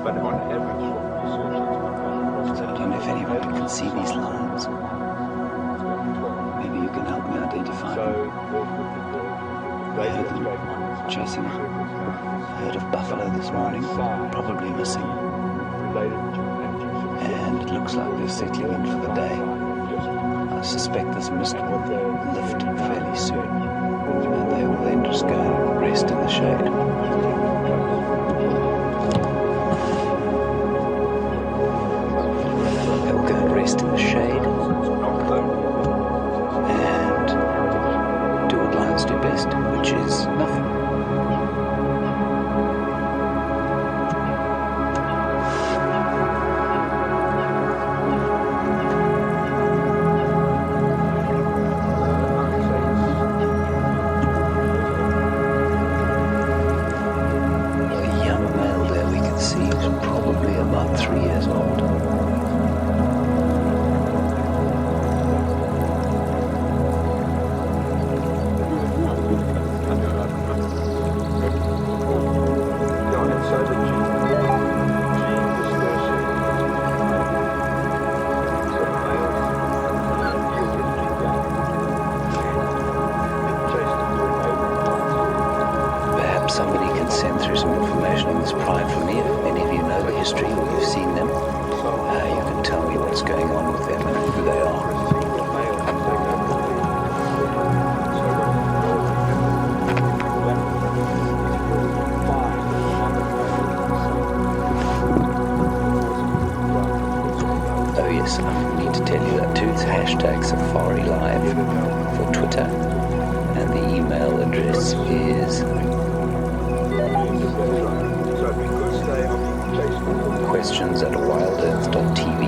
But on average, So I don't know if anybody can see these lines. Maybe you can help me identify them. I heard them chasing a herd of buffalo this morning, probably missing. And it looks like they're settling in for the day. I suspect this mist will lift fairly soon, and they will then just go and rest in the shade. They will go and rest in the shade and do what lions do best, which is nothing. Probably about 3 years old. Perhaps somebody can send through some information on this pride for me. If any of you know the history or you've seen them, you can tell me what's going on with them and who they are. Oh yes, I need to tell you that too. It's hashtag Safari Live for Twitter, and the email address is questions@wildearth.tv.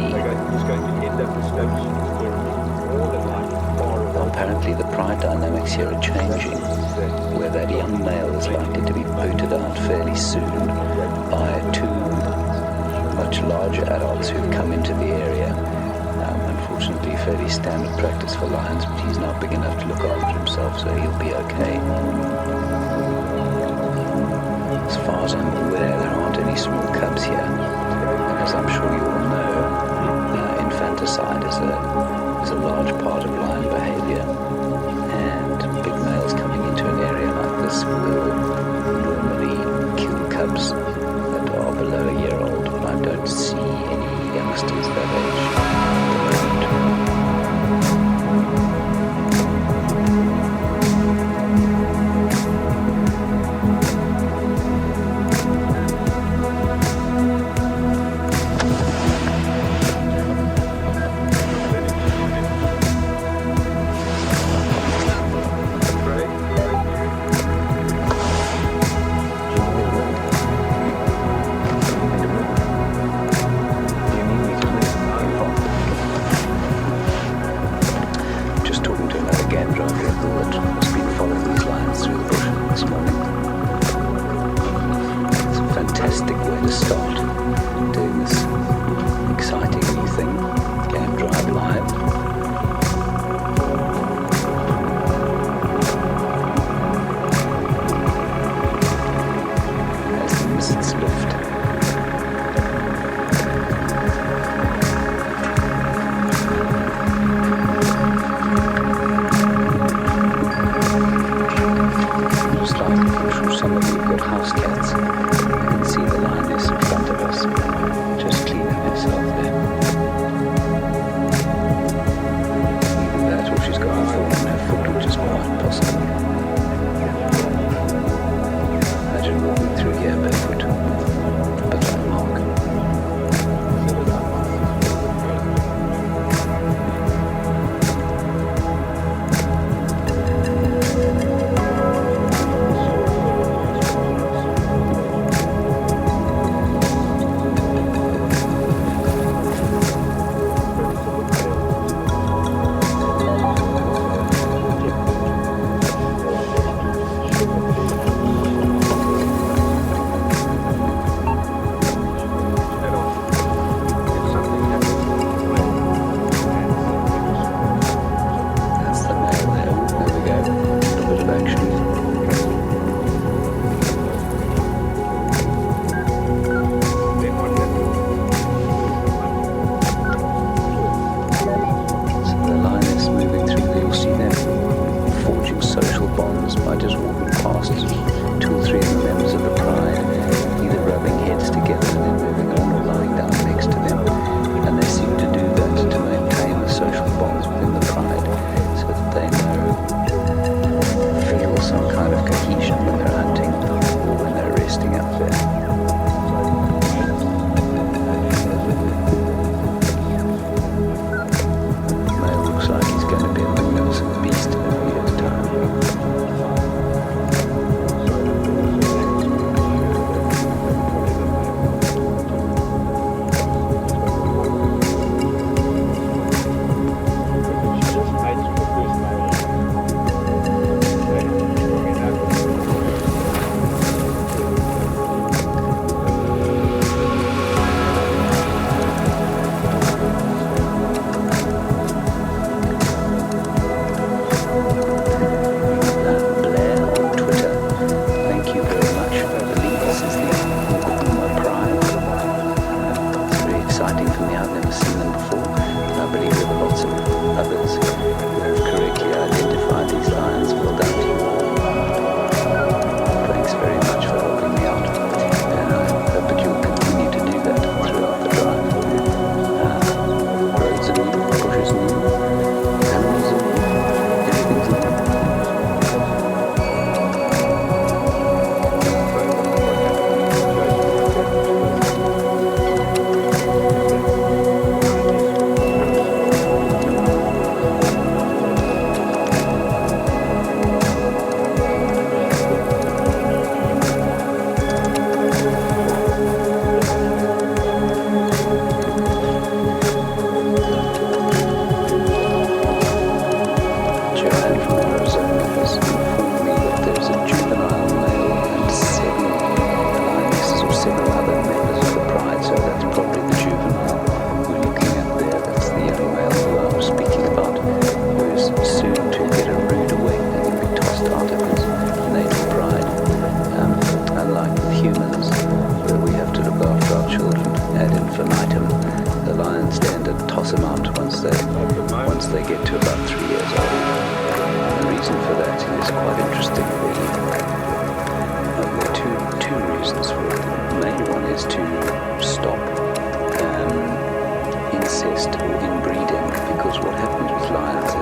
Apparently the pride dynamics here are changing, where that young male is likely to be booted out fairly soon by two much larger adults who've come into the area. Unfortunately, fairly standard practice for lions, but he's now big enough to look after himself, so he'll be okay. As far as I'm aware, there aren't any small cubs here. And as I'm sure you all know, infanticide is a large part of lion behavior. And big males coming into an area like this will normally kill cubs that are below a year old. But I don't see any youngsters that age at the moment. Fantastic way to start doing this exciting new thing, Game Drive Live. As the mists lift, just like I'm sure some of you have got house cats. See the lioness in front of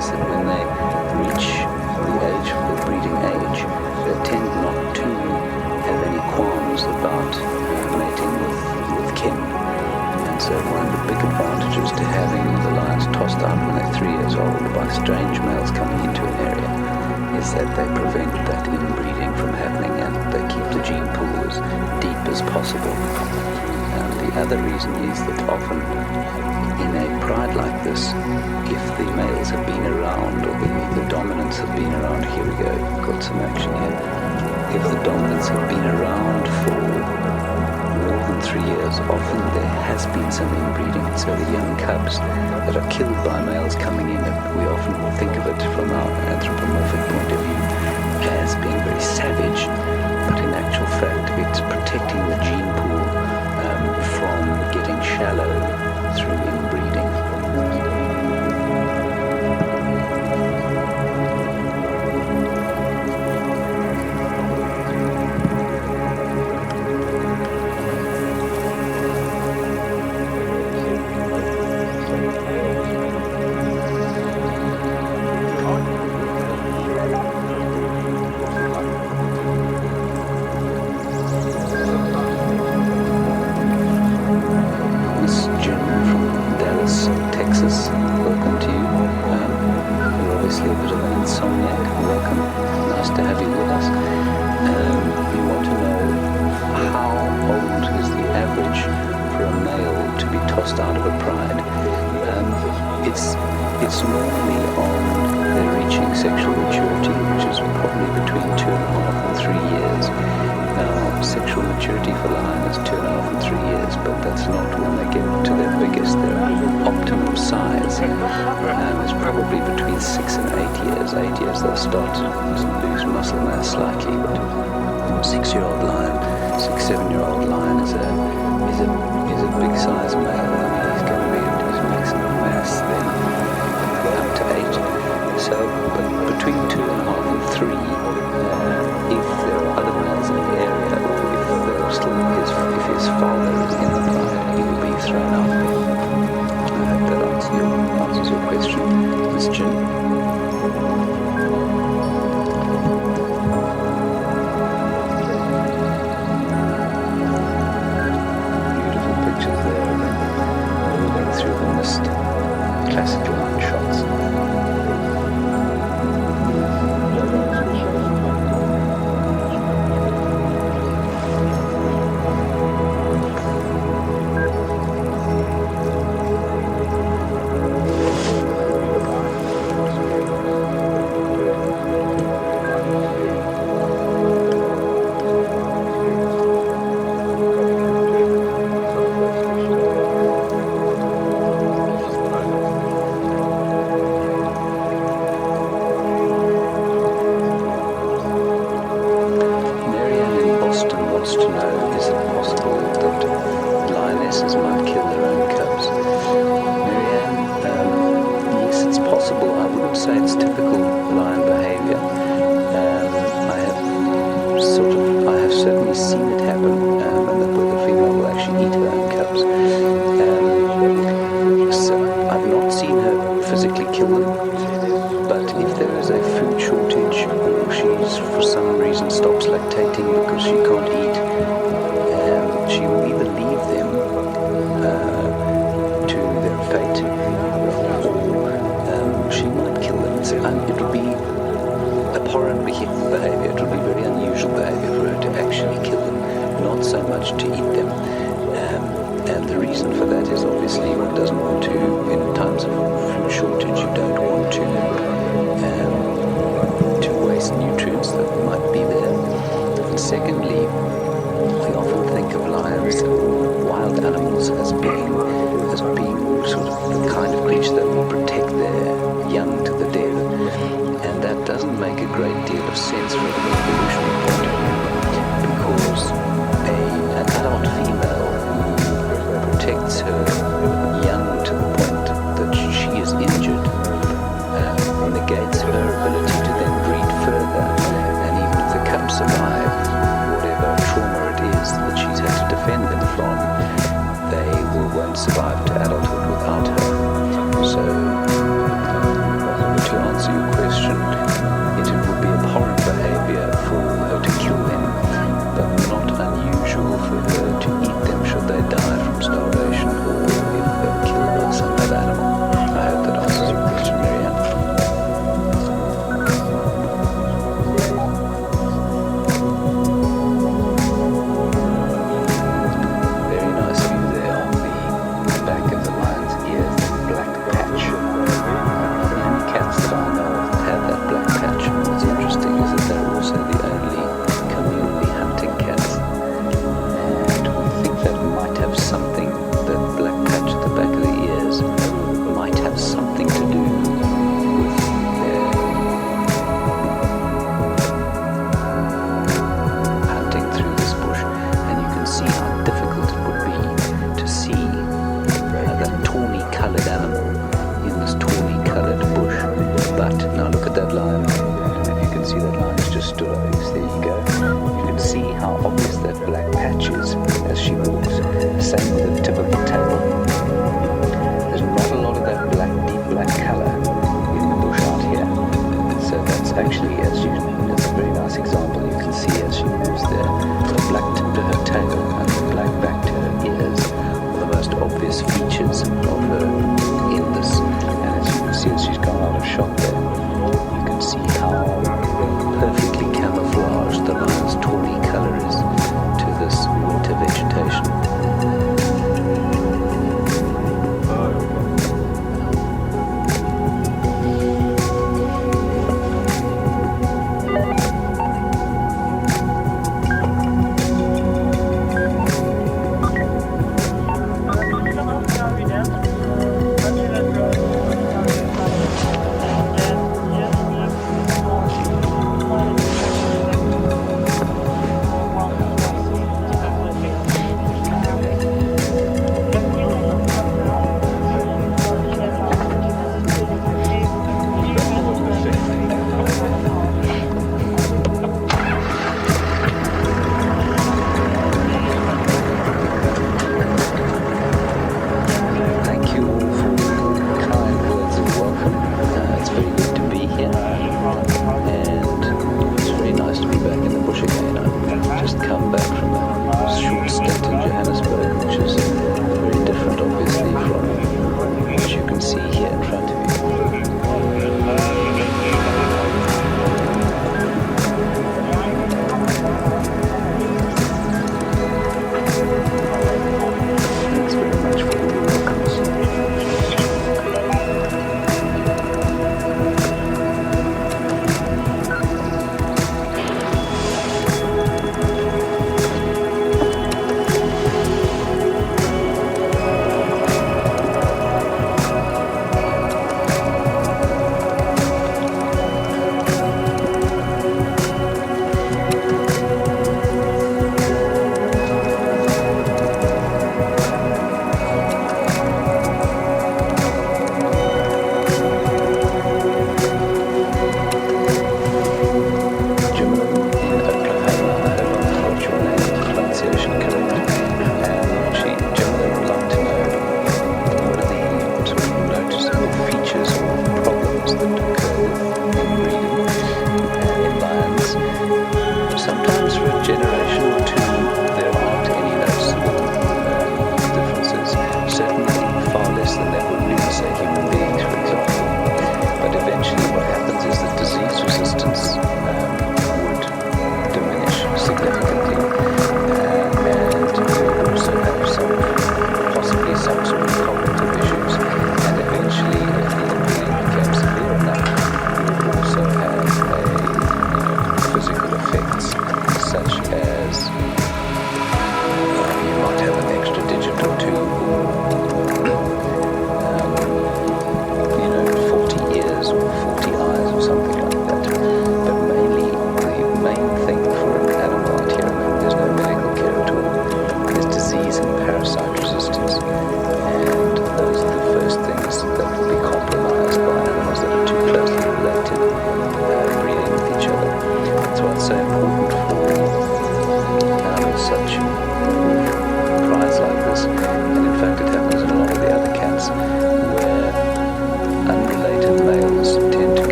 is that when they reach the breeding age, they tend not to have any qualms about mating with kin. And so one of the big advantages to having the lions tossed out when they're 3 years old by strange males coming into an area is that they prevent that inbreeding from happening, and they keep the gene pool as deep as possible. The other reason is that often in a pride like this, if the males have been around or the dominants have been around, here we go, got some action here. If the dominants have been around for more than 3 years, often there has been some inbreeding. So the young cubs that are killed by males coming in, we often think of it from our anthropomorphic point of view as being very savage, but in actual fact it's protecting the gene pool from getting shallow through inbreeding. Welcome to you. You're obviously a bit of an insomniac. Welcome. Nice to have you with us. We want to know how old is the average for a male to be tossed out of a pride. It's normally on their reaching sexual maturity, which is probably between 2.5 and 3 years. Now, sexual maturity for lion is 2.5 and 3 years, but that's not when they get to their biggest. Their optimum size is probably between 6 and 8 years. 8 years they'll start to lose muscle mass slightly, but 6-year-old lion, 6-7-year-old lion is a big size male, and he's going to be at his maximum mass then up to 8. So, but between 2.5 and 3, if there are other males in the area, if his father is in the pride, he will be thrown out there. I hope that answers your question, Miss Jim. Beautiful pictures there, moving through the mist, classic line shots. Wants to know, is it possible that lionesses might kill their own cubs? Marianne, yes, it's possible. I wouldn't say it's typical lion behavior. I have certainly seen it happen, where the female will actually eat her own cubs. So I've not seen her physically kill them, but if there is a food shortage or she's for some reason stops lactating because she can't eat, she will either leave them to their fate, or she might kill them. It will be abhorrent behavior. It will be very unusual behavior for her to actually kill them, not so much to eat them. And the reason for that is obviously one doesn't want to, in times of food shortage, you don't want to waste nutrients that might be there. And secondly, we often think of lions or wild animals as being sort of the kind of creature that will protect their young to the death. And that doesn't make a great deal of sense from an evolutionary point of view, because an adult female protects her young to the point that she is injured, negates her ability to then breed further, and even if the cubs survive whatever trauma it is that she's had to defend them from, they won't survive to adulthood without her. So to answer your question, it would be abhorrent behavior for her to kill them, but not unusual for her to eat them should they die from starvation or if they're killed by some other animal. I hope that answers your question, Marianne. Very nice view there of the back of the lion's ears, that black patch. The only cats that I know of that have that black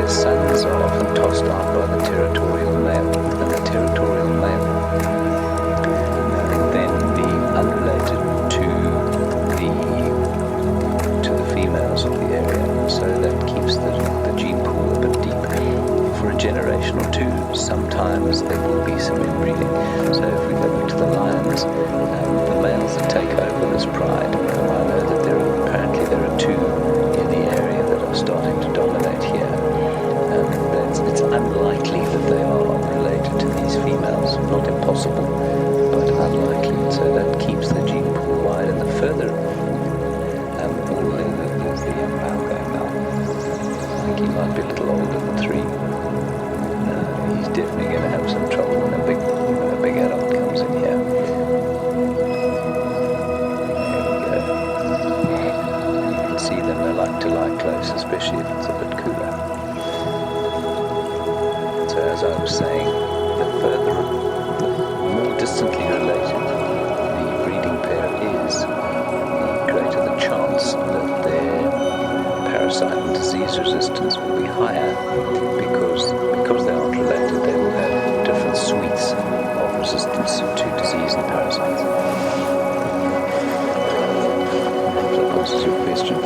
their sons are often tossed out by the territorial male, and the territorial male can then be unrelated to the females of the area, so that keeps the gene pool a bit deep for a generation or two. Sometimes there will be some inbreeding. So if we go back to the lions, the males that take over this pride, I know that apparently there are two in the area that are starting to dominate here. It's unlikely that they are related to these females. Not impossible, but unlikely. So that keeps the gene pool wide. And the further, there's the young male going now. I think he might be a little older than 3. He's definitely going to have some trouble when a big adult comes in here. You can see them, they like to lie close, especially if it's a bit cooler. So as I was saying, the more distantly related the breeding pair is, the greater the chance that their parasite and disease resistance will be higher, because they aren't related, they will have different suites of resistance to disease and parasites. Hope that answers your question.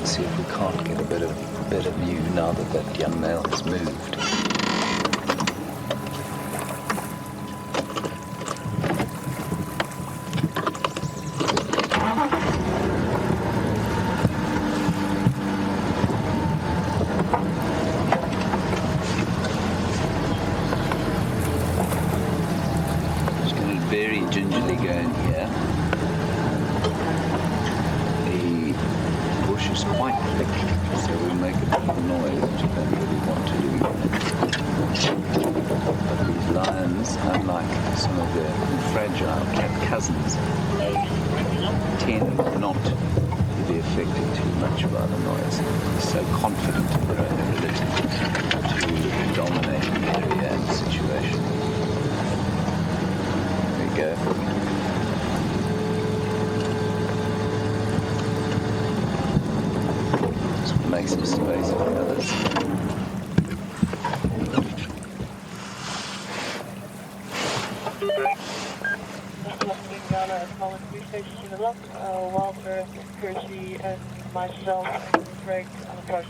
See if we can't get a better view now that young male has moved. Just going to very gingerly go in here. Is quite thick, so we'll make a bit of noise, which I don't really want to do. But these lions, unlike some of their fragile cat cousins, tend not to be affected too much by the noise. They're so confident in their own ability to dominate the area and the situation. There we go. Make some space for others. Walter, Kirsty, and myself, Greg, on approach.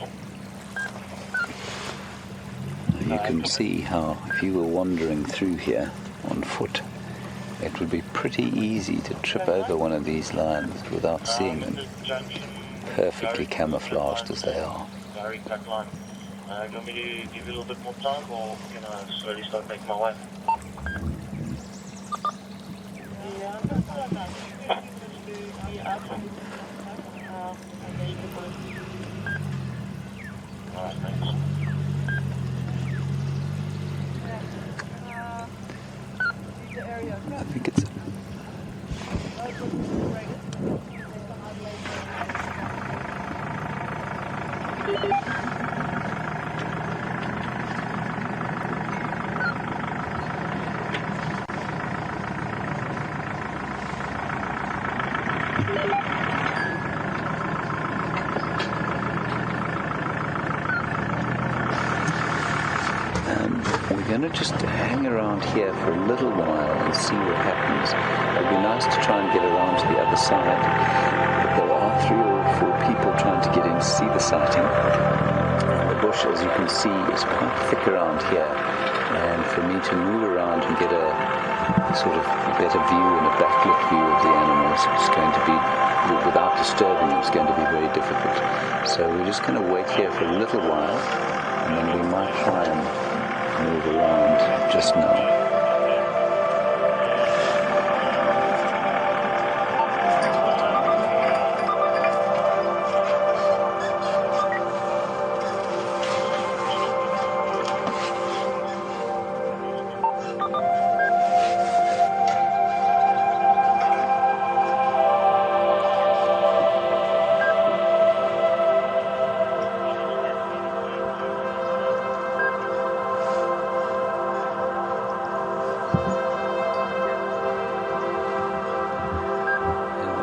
You can see how, if you were wandering through here on foot, it would be pretty easy to trip over one of these lions without seeing them. Perfectly camouflaged as they are. Very quick line. Do you want me to give you a little bit more time, or can I slowly start making my way? Alright, thanks. I think it's... We're going to just hang around here for a little while and see what happens. It would be nice to try and get around to the other side, but there are 3 or 4 people trying to get in to see the sighting. The bush, as you can see, is quite thick around here, and for me to move around and get a sort of better view and a backlit view of the animals is going to be without disturbing them is going to be very difficult. So we're just going to wait here for a little while, and then we might try and move around just now.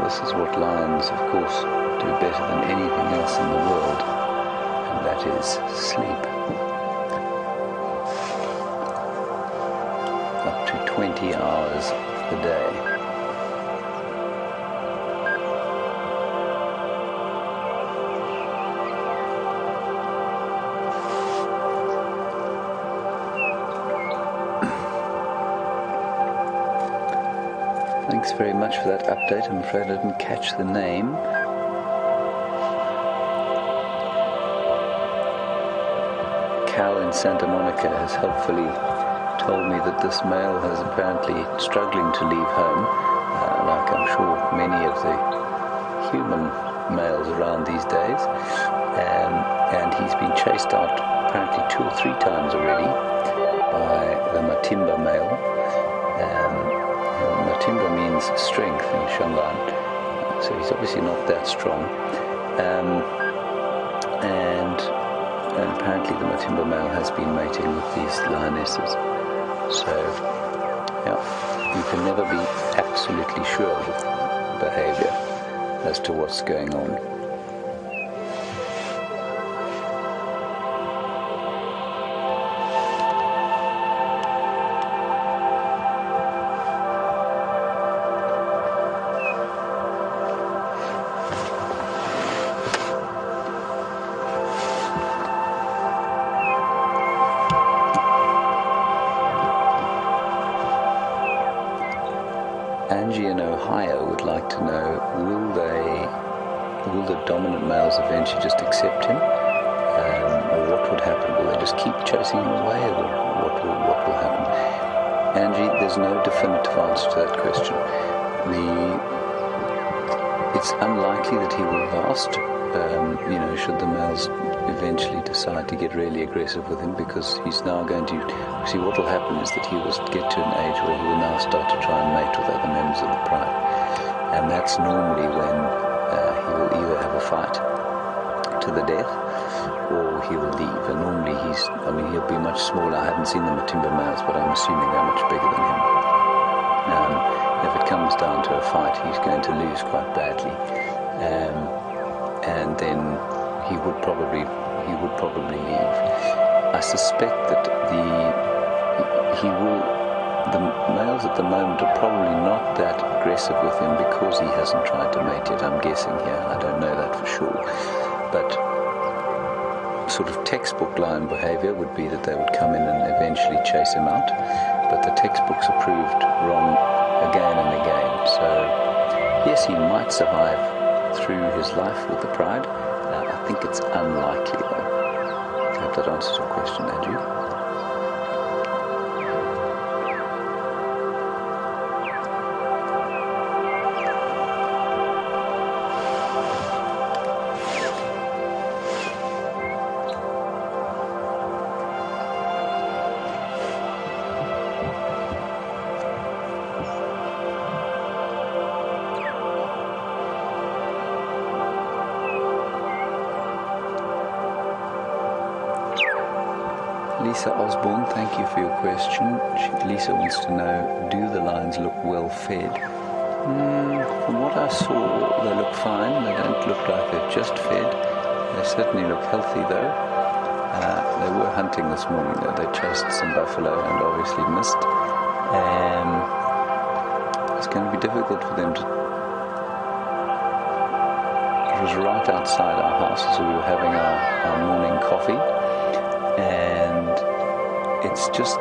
This is what lions, of course, do better than anything else in the world, and that is sleep. Up to 20 hours of the day. Thanks very much for that update. I'm afraid I didn't catch the name. Cal in Santa Monica has helpfully told me that this male is apparently struggling to leave home, like I'm sure many of the human males around these days, and he's been chased out apparently 2 or 3 times already by the Matimba male. Matimba means strength in Shangaan, so he's obviously not that strong. And apparently the Matimba male has been mating with these lionesses. So, yeah, you can never be absolutely sure with behavior as to what's going on. Angie in Ohio would like to know, will the dominant males eventually just accept him? Or what would happen? Will they just keep chasing him away, or what will happen? Angie, there's no definitive answer to that question. It's unlikely that he will last, should the males eventually decide to get really aggressive with him, because he's now going to see what will happen is that he will get to an age where he will now start to try and mate with other members of the pride, and that's normally when he will either have a fight to the death or he will leave. And normally he'll be much smaller. I haven't seen the Matimba males, but I'm assuming they're much bigger than him. If it comes down to a fight, he's going to lose quite badly, and then he would probably leave. I suspect that the males at the moment are probably not that aggressive with him because he hasn't tried to mate yet. I'm guessing here. I don't know that for sure. But sort of textbook lion behavior would be that they would come in and eventually chase him out. But the textbooks are proved wrong again and again. So yes, he might survive through his life with the pride. I think it's unlikely though. I hope that answers your question, Andrew. Lisa Osborne, thank you for your question. Lisa wants to know, do the lions look well fed? From what I saw, they look fine. They don't look like they've just fed. They certainly look healthy though. They were hunting this morning though. They chased some buffalo and obviously missed. It's going to be difficult for them to... It was right outside our house as we were having our morning coffee. And it's just,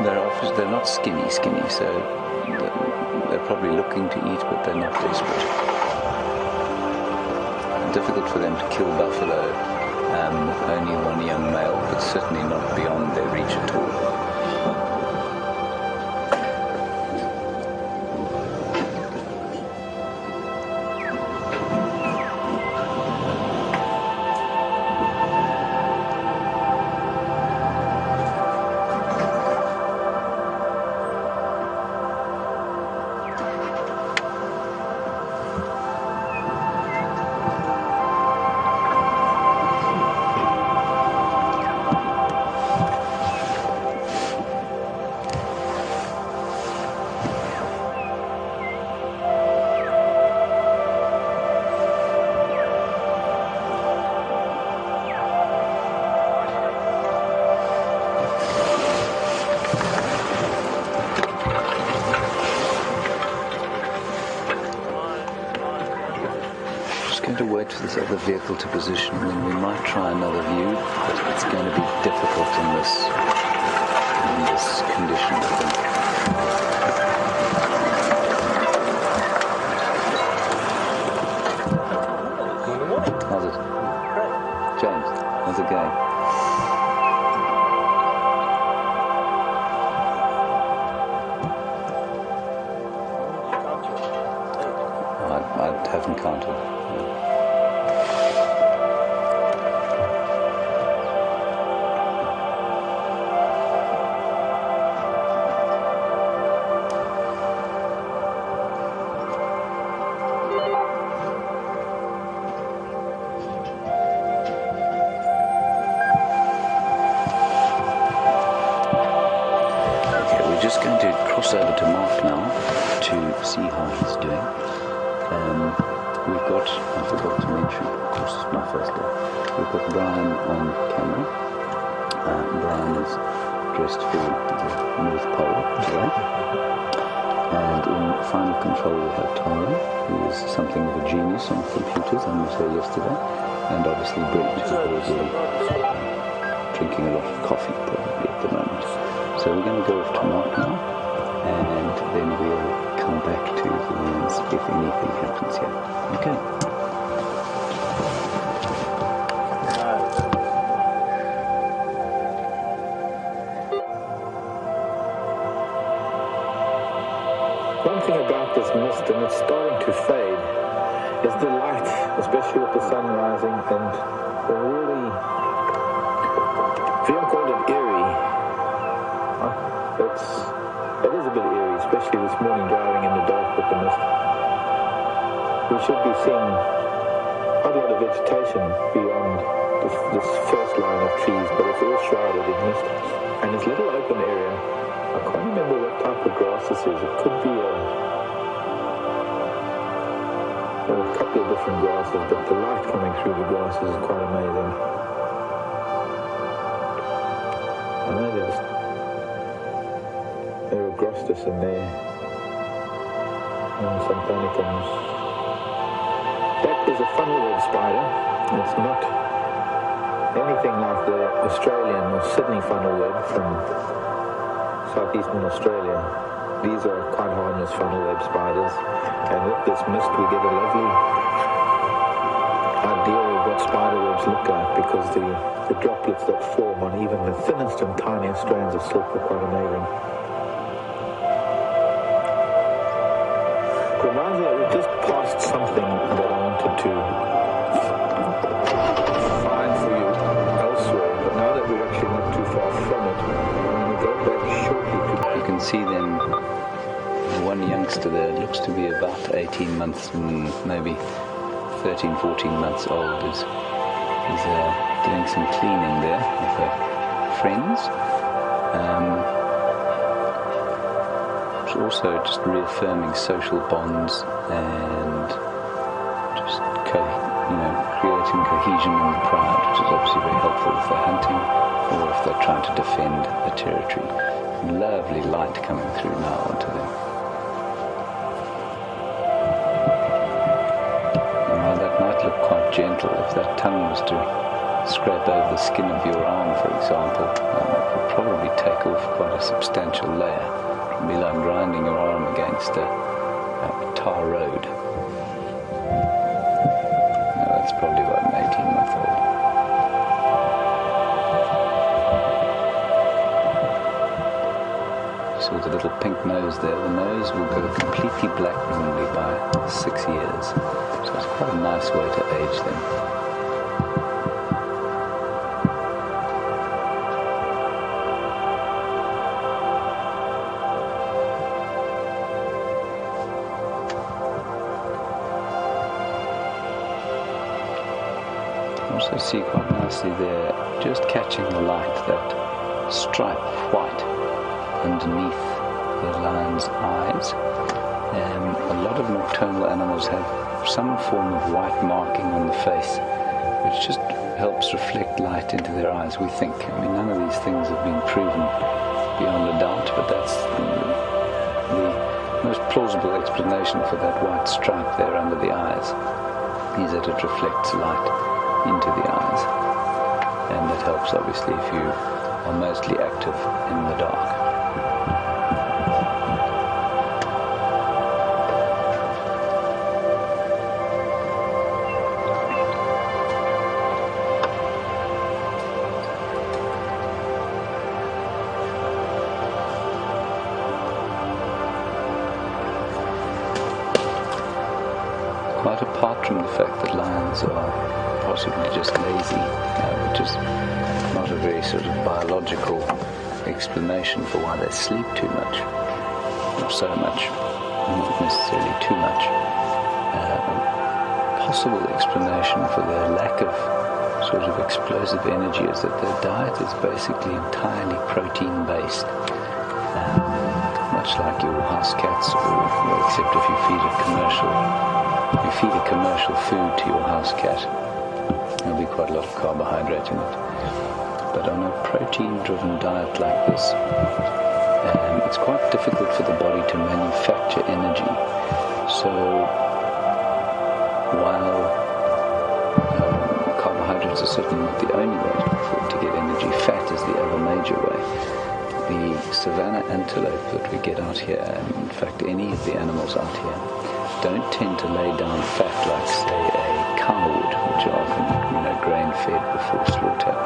they're not skinny, so they're probably looking to eat, but they're not desperate. Difficult for them to kill buffalo with only one young male, but certainly not beyond their reach at all. Going to wait for this other vehicle to position, and then we might try another view, but it's going to be difficult in this condition, I think. How's it? Great. James, how's it going? I haven't counted. Just going to cross over to Mark now to see how he's doing. We've got, I forgot to mention, of course it's my first day, we've got Brian on camera. Brian is dressed for the North Pole today. And in final control we have Tara, who is something of a genius on computers, I met her yesterday. And obviously Brent, who is drinking a lot of coffee probably at the moment. So we're going to go off to Mark now, and then we'll come back to the ruins if anything happens here. Okay. One thing about this mist, and it's starting to fade, is the light, especially with the sun rising, and the really, Vian called it eerie. It is a bit eerie, especially this morning driving in the dark with the mist. We should be seeing quite a lot of vegetation beyond this first line of trees, but it's all shrouded in mist. And this little open area, I can't remember what type of grass this is. It could be a couple of different grasses, but the light coming through the grasses is quite amazing. I know there's Agrostis in there, and some panicums. That is a funnel-web spider. It's not anything like the Australian or Sydney funnel-web from southeastern Australia. These are quite harmless funnel-web spiders, and with this mist we get a lovely idea of what spider webs look like, because the droplets that form on even the thinnest and tiniest strands of silk are quite amazing. Reminds me that we just passed something that I wanted to find for you elsewhere, but now that we're actually not too far from it, I'm going to go back shortly to... You can see them, one youngster there looks to be about 18 months, maybe 13, 14 months old, is doing some cleaning there with her friends. Also just reaffirming social bonds and just creating cohesion and pride, which is obviously very helpful if they're hunting or if they're trying to defend a territory. Lovely light coming through now onto them. Now that might look quite gentle. If that tongue was to scrape over the skin of your arm, for example, it would probably take off quite a substantial layer. Be like grinding your arm against a tar road. No, that's probably about an 18-month-old. So the little pink nose there, the nose will go completely black normally by 6 years. So it's quite a nice way to age them. Also see quite nicely there, just catching the light, that stripe of white underneath the lion's eyes. A lot of nocturnal animals have some form of white marking on the face, which just helps reflect light into their eyes, we think. I mean, none of these things have been proven beyond a doubt, but that's the most plausible explanation for that white stripe there under the eyes, is that it reflects light into the eyes, and that helps obviously if you are mostly active in the dark. Quite apart from the fact that lions are possibly just lazy, which is not a very sort of biological explanation for why they sleep too much, or so much, not necessarily too much. A possible explanation for their lack of sort of explosive energy is that their diet is basically entirely protein-based, much like your house cats, except if you feed a commercial food to your house cat. There'll be quite a lot of carbohydrate in it. But on a protein-driven diet like this, it's quite difficult for the body to manufacture energy. So while carbohydrates are certainly not the only way to get energy, fat is the other major way. The savanna antelope that we get out here, and in fact any of the animals out here, don't tend to lay down fat like, say, a cow would, which are often, grain-fed before slaughter.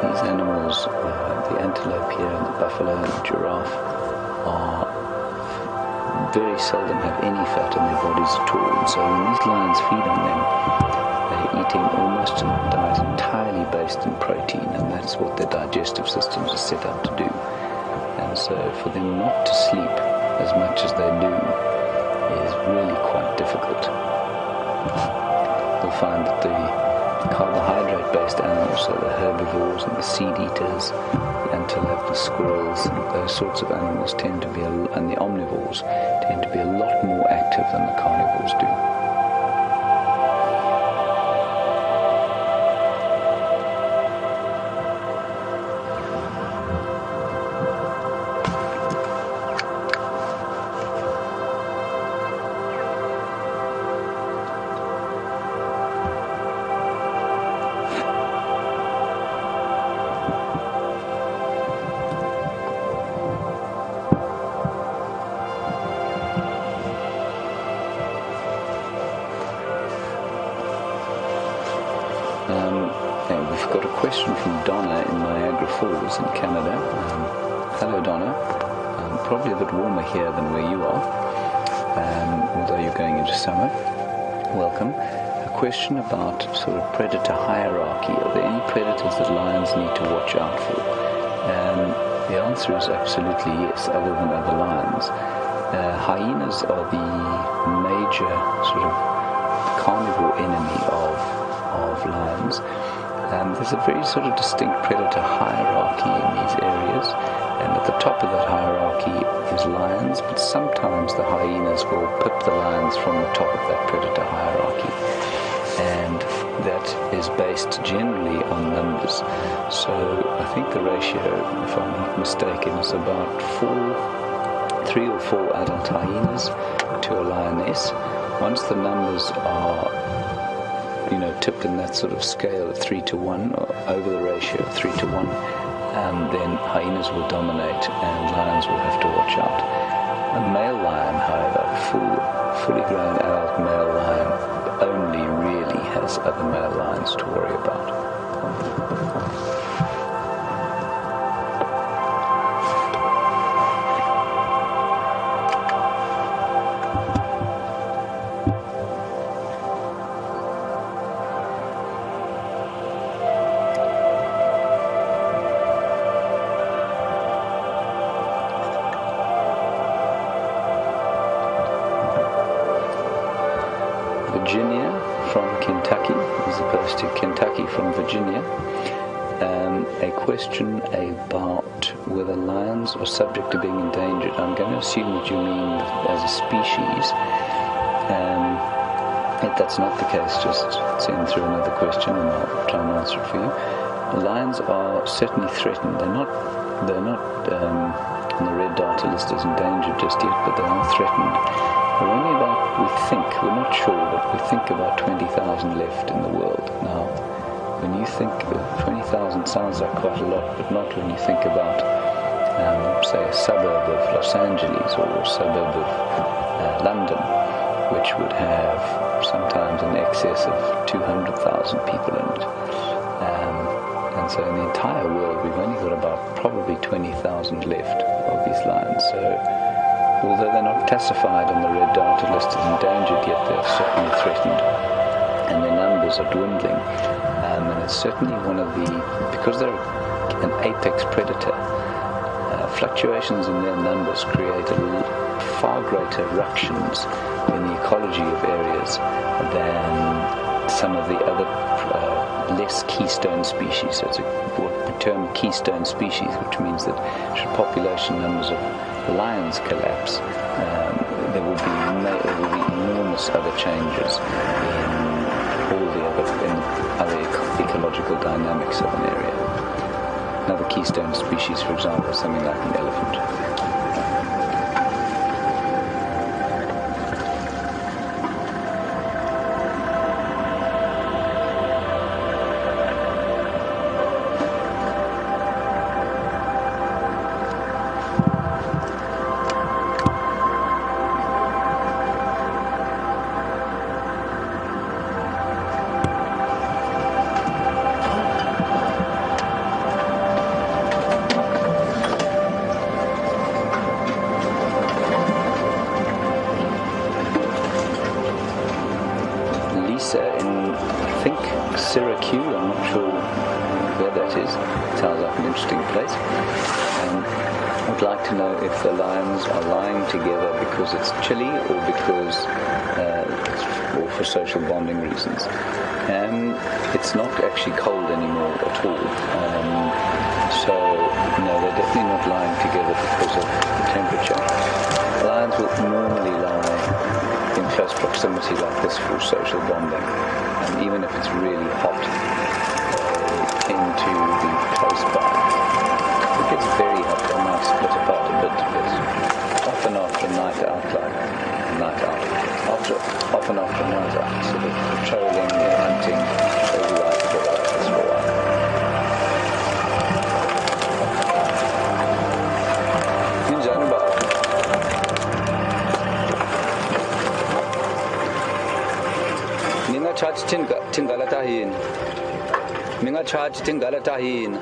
These animals, the antelope here, and the buffalo and the giraffe, very seldom have any fat in their bodies at all. And so when these lions feed on them, they're eating almost a diet entirely based in protein, and that's what their digestive systems are set up to do. And so for them not to sleep as much as they do is really quite difficult. You'll find that the carbohydrate-based animals, so the herbivores and the seed eaters, the antelope, the squirrels, those sorts of animals tend to be, and the omnivores tend to be a lot more active than the carnivores do. We've got a question from Donna in Niagara Falls in Canada. Hello Donna. Probably a bit warmer here than where you are, although you're going into summer. Welcome. A question about sort of predator hierarchy. Are there any predators that lions need to watch out for? The answer is absolutely yes, other than other lions. Hyenas are the major sort of carnivore enemy of lions. There's a very sort of distinct predator hierarchy in these areas, and at the top of that hierarchy is lions, but sometimes the hyenas will pip the lions from the top of that predator hierarchy, and that is based generally on numbers. So I think the ratio, if I'm not mistaken, is about 3 or 4 adult hyenas to a lioness. Once the numbers are tipped in that sort of scale of 3 to 1, or over the ratio of 3 to 1, then hyenas will dominate and lions will have to watch out. A male lion, however, fully grown adult male lion only really has other male lions to worry about. Virginia from Kentucky, as opposed to Kentucky from Virginia. A question about whether lions are subject to being endangered. I'm going to assume that you mean as a species. If that's not the case, just send through another question and I'll try and answer it for you. Lions are certainly threatened. They're not on the red data list as endangered just yet, but they are threatened. There are only we're not sure, but we think about 20,000 left in the world. Now, when you think 20,000 sounds like quite a lot, but not when you think about, say, a suburb of Los Angeles or a suburb of London, which would have sometimes in excess of 200,000 people in it. And so in the entire world, we've only got about probably 20,000 left of these lions. So although they're not classified on the red data list as endangered yet, they're certainly threatened, and their numbers are dwindling. And it's certainly because they're an apex predator, fluctuations in their numbers create far greater ructions in the ecology of areas than some of the other less keystone species. So it's what we term keystone species, which means that should population numbers of lions collapse, there will be enormous other changes in all the other ecological dynamics of an area. Another keystone species, for example, is something like an elephant. Syracuse, I'm not sure where that is. It sounds like an interesting place. I'd like to know if the lions are lying together because it's chilly or because or for social bonding reasons. It's not actually cold anymore at all. So no, they're definitely not lying together because of the temperature. Lions will normally lie in close proximity like this for social bonding. And even if it's really hot, they tend to be close by. If it gets very hot, they might split apart a bit, but often after a night out, often after a night out, sort of patrolling and hunting, they will lie together like this for a while. Charge tingala tahin. Minga charge tingala tahin.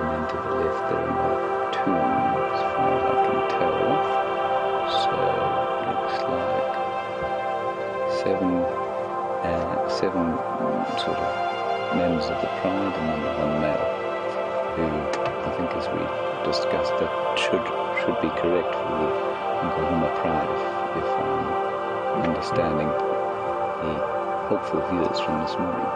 and then to the left there are another 2, as far as I can tell. So it looks like 7 sort of members of the pride and then the 1 male, who I think, as we discussed, that should be correct for the Ngahuma pride, if I'm understanding the helpful viewers from this morning.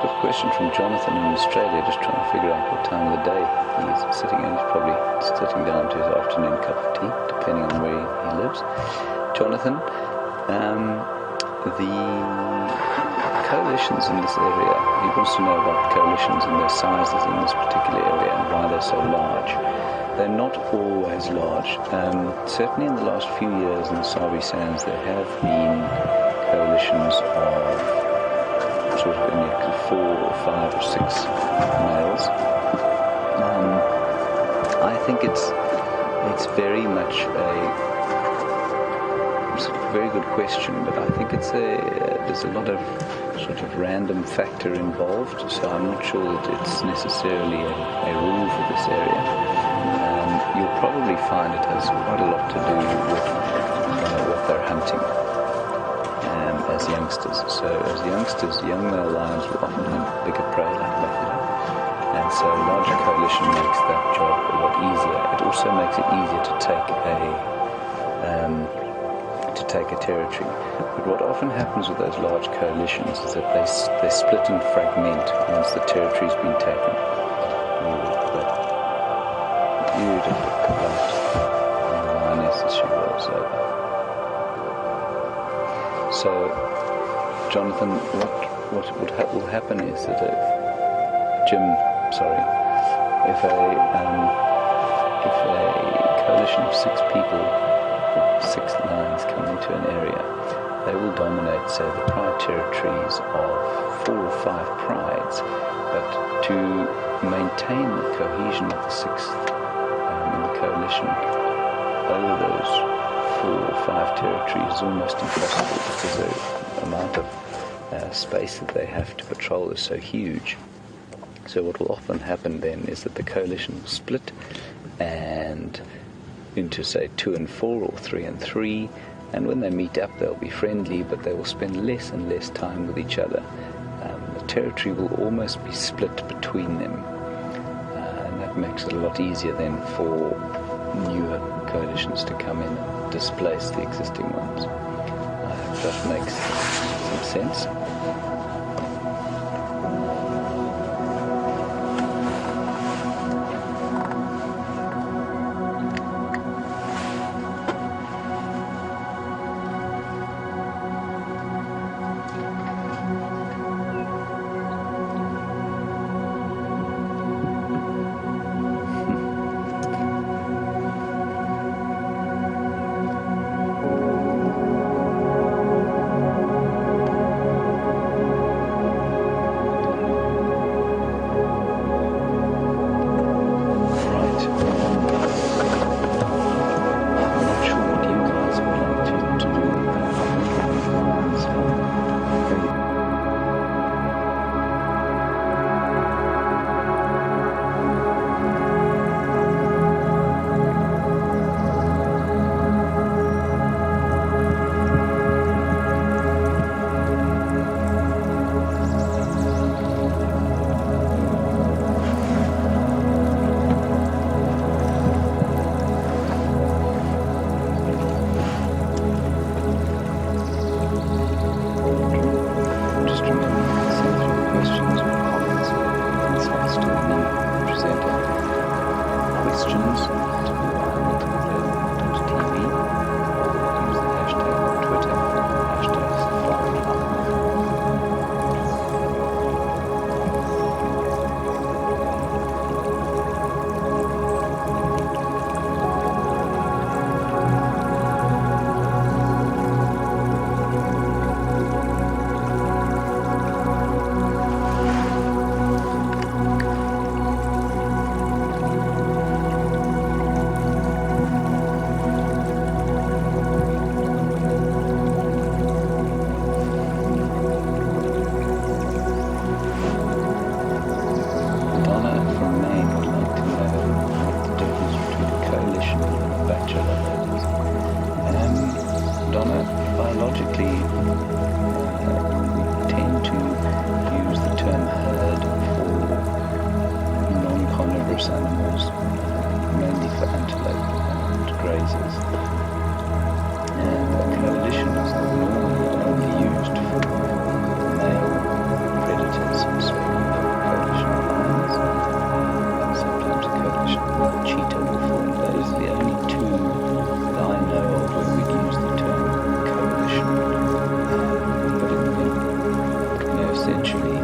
Good question from Jonathan in Australia, just trying to figure out what time of the day he's sitting in. He's probably sitting down to his afternoon cup of tea, depending on where he lives. Jonathan, the coalitions in this area, he wants to know about coalitions and their sizes in this particular area and why they're so large. They're not always large. Certainly in the last few years in the Sabi Sands, there have been coalitions of sort of in 4 or 5 or 6 males. I think it's very much it's a very good question, but I think there's a lot of sort of random factor involved, so I'm not sure that it's necessarily a rule for this area. You'll probably find it has quite a lot to do with what they're hunting. As youngsters. So as youngsters, young male lions will often hunt bigger prey like buffalo, and so a larger coalition makes that job a lot easier. It also makes it easier to take a territory. But what often happens with those large coalitions is that they split and fragment once the territory's been taken. Beautiful coat, and the lioness as she rolls over. So, Jonathan, what will happen is that if a coalition of 6 people, 6 lions come into an area, they will dominate, say, the pride territories of 4 or 5 prides, but to maintain the cohesion of the 6th in the coalition over those 4 or 5 territories is almost impossible, because the amount of space that they have to patrol is so huge. So what will often happen then is that the coalition will split and into, say, 2 and 4 or 3 and 3, and when they meet up they'll be friendly, but they will spend less and less time with each other. The territory will almost be split between them, and that makes it a lot easier then for newer coalitions to come in and displace the existing ones. I hope that makes some sense. essentially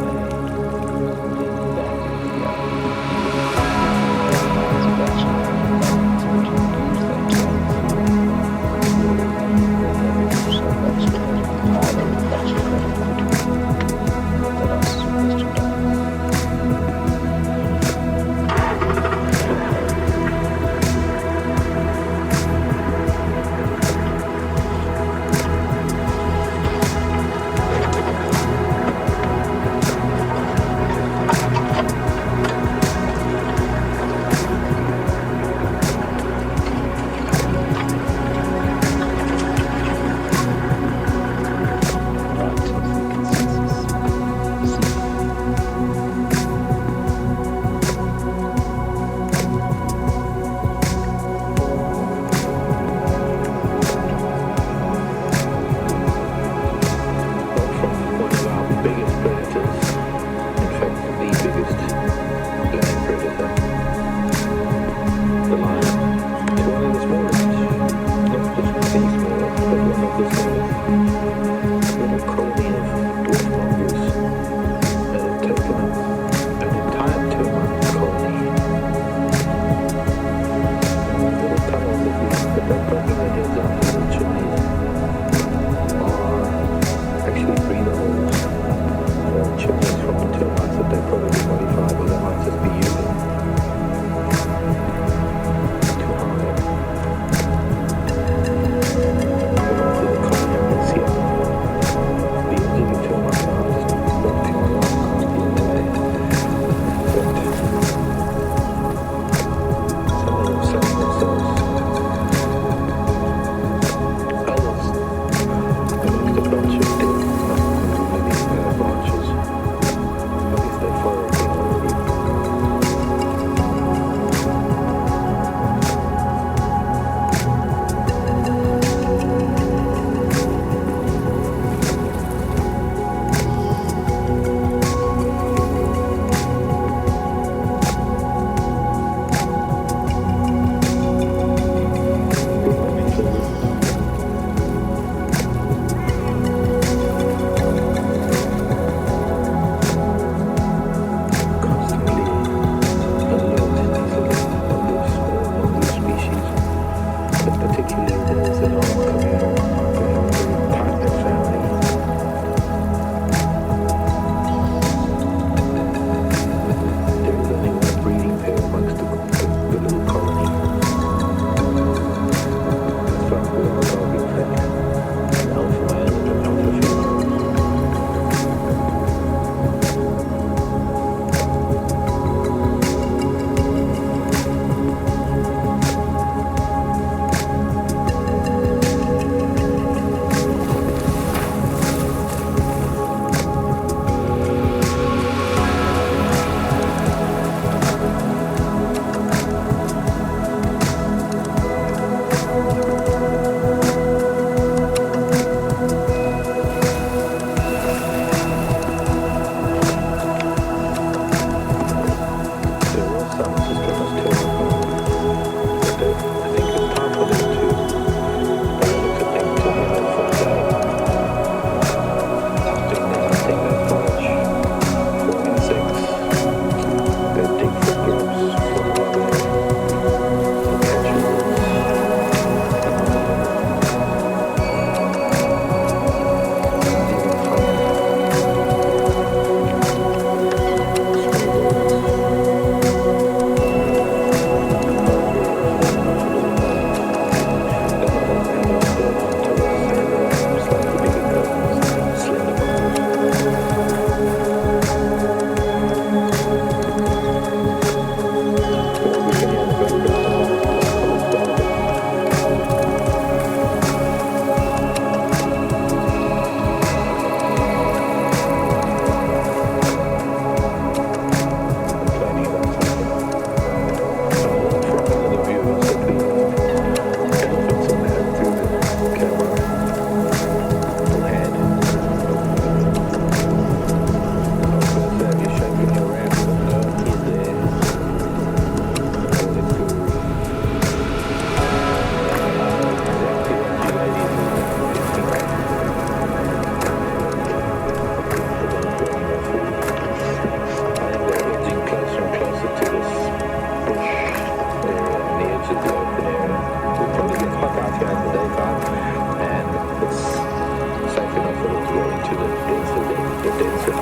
denser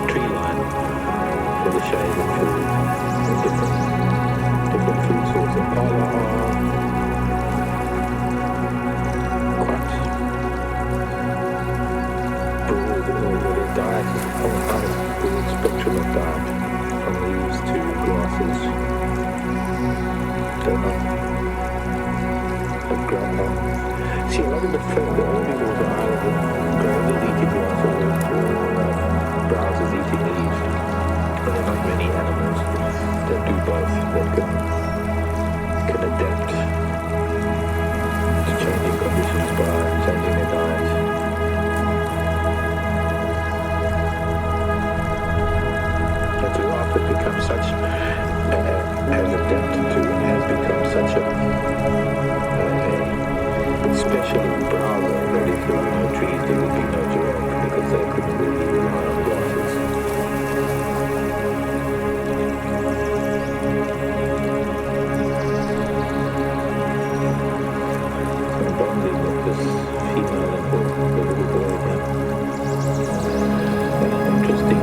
tree line for the shade and food and different food sources. Impala are quite broad, or their diet is quite a broad spectrum of diet, from leaves to grasses. They're not a grappa. See, a lot of the herbivores are either grazers eating grass or browsers eating leaves. And there are not many animals that do both, that can adapt to changing conditions by changing their diet. The giraffe has become such, has adapted to and has become such a special browser that if there were no trees there would be no giraffe, because they couldn't really rely on grasses. I'm bonding with this female and the little boy here. And an interesting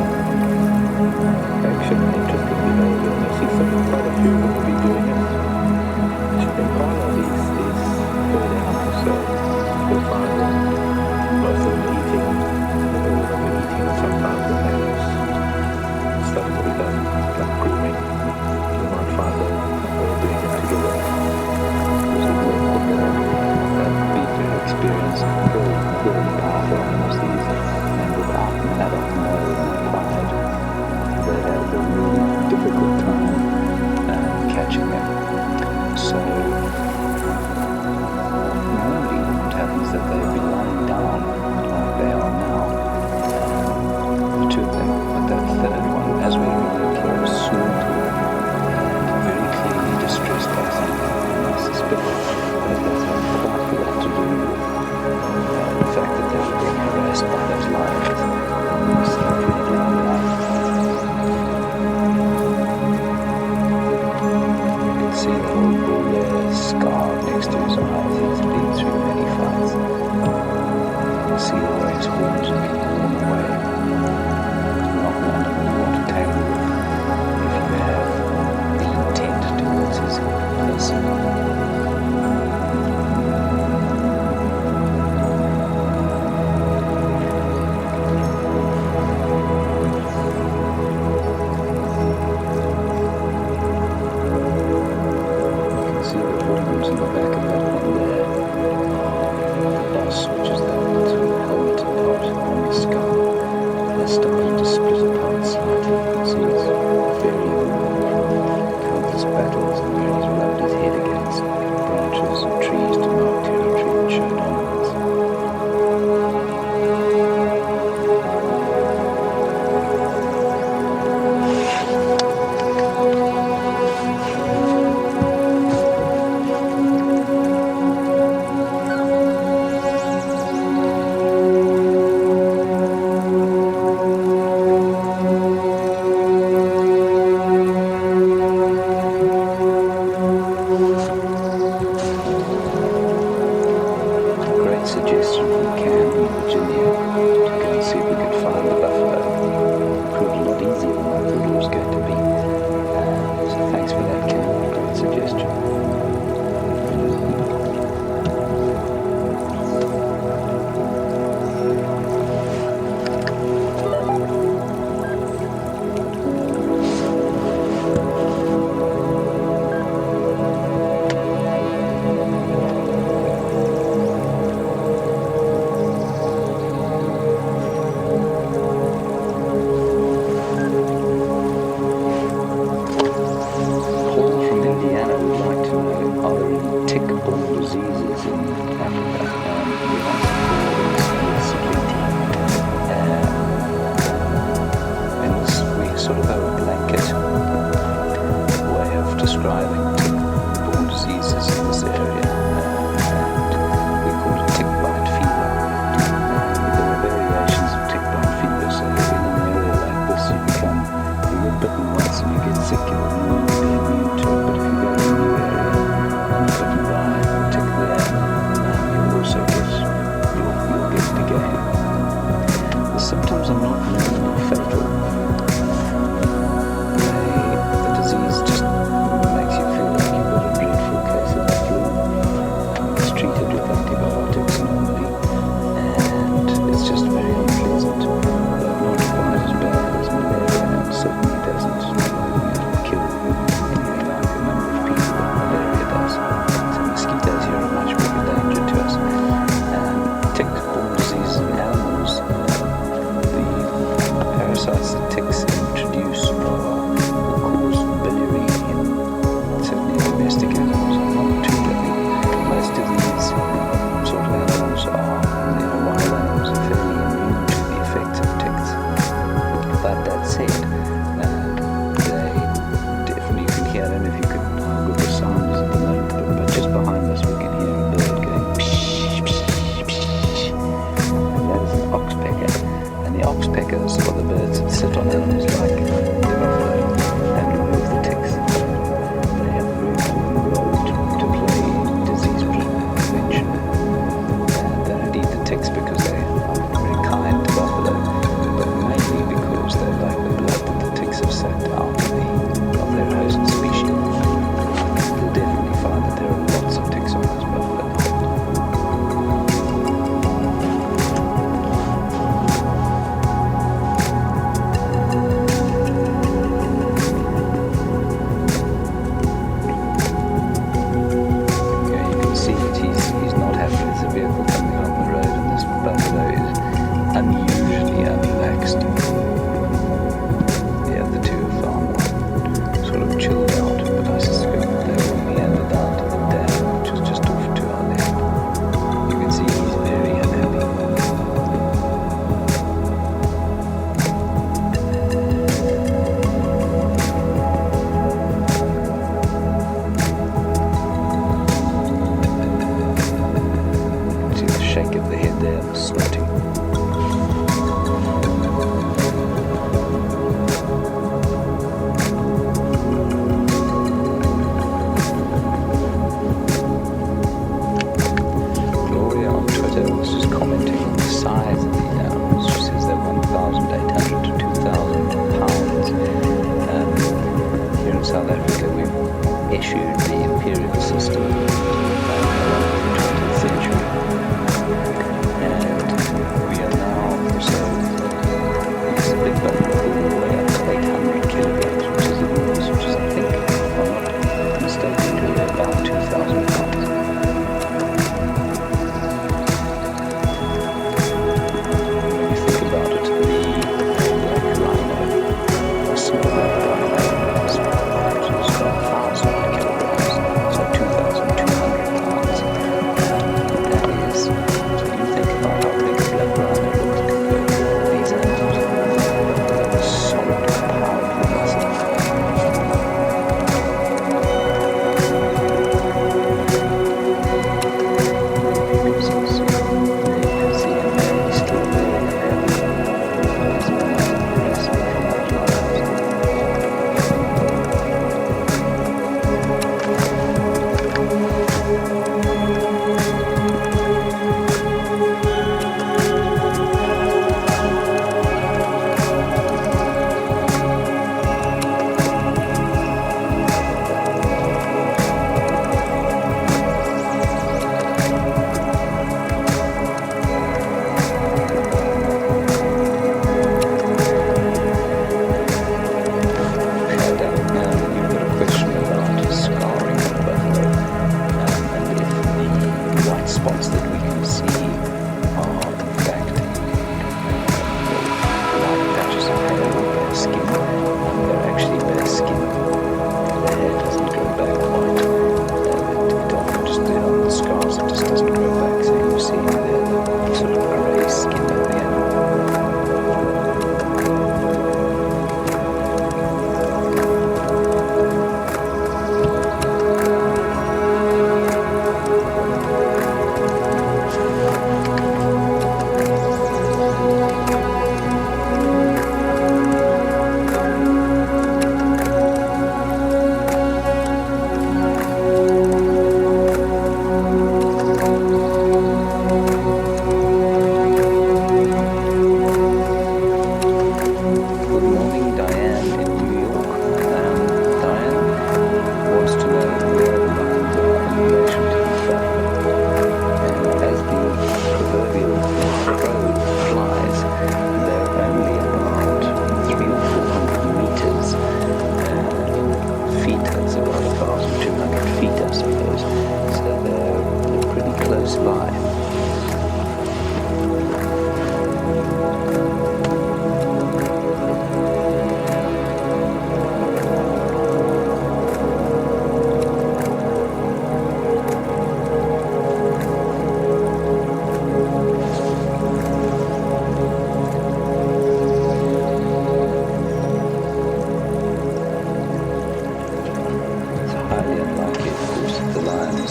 action, an interesting behavior. And I see quite a few of them will be doing it. Impala, these herd animals, so you'll find that most of them are eating, all of them are eating, and sometimes when they lose stuff to be done, like grooming, you might find them all doing it together. Been very experienced, very powerful animals, these, and without an adult male pride, they have a really difficult time catching them. So normally what happens is that they'd be lying down like they are now, the two of them, but that third one, as we really close, swooped and very clearly distressed us, and I suspect that has had quite a lot to do with the fact that they were being harassed by those lions. So pretty long life. You can see the whole bull there scarred next to his eyes. He's been through many fights. You can see the way his horns have been worn away. Not one of them want to tangle with if you have the intent towards his person. symptoms are not known fatal. The disease just makes you feel like you've got a dreadful case of the flu. It's treated with antibiotics normally, and it's just very unpleasant. But not quite as bad as malaria, and certainly doesn't kill anything like the number of people that malaria does. So mosquitoes here are much bigger danger to us. Tick-borne diseases in animals, the parasites that ticks introduce will cause biliary in certainly domestic animals are not too deadly. Most of these sort of animals are, wild animals are fairly immune to the effects of ticks. But that said, they definitely, you can hear them if you could good the sounds at the moment, but just behind us we can hear a bird going psh, psh, psh. And that is an oxpecker. And the oxpeckers are the birds that sit on animals like the buffalo and remove the ticks. They have a very important role to play in disease prevention. And they don't eat the ticks because they are very kind to buffalo, but mainly because they like the blood that the ticks have sucked out of their host species. You'll definitely find that there are lots of ticks on those buffalo. He's not happy with the vehicle coming on the road, and this buffalo is unusually unrelaxed. The other two are far more sort of chilled out, but I suspect they will meander down to the dam, which is just off to our left. You can see he's very unhappy. Shake of the head there, snorting. Gloria on Twitter was just commenting on the size of these animals. She says they're 1,800 to 2,000 pounds. Here in South Africa we've issued the imperial system in the 20th century. And we are now, so it's a big buffalo all the way up to 800 kilograms, which is enormous, which is, I think, if I'm not mistaken, really about 2,000 pounds. When you think about it, the black rhino, a smaller buffalo, is about 1,000 kilograms, so 2,200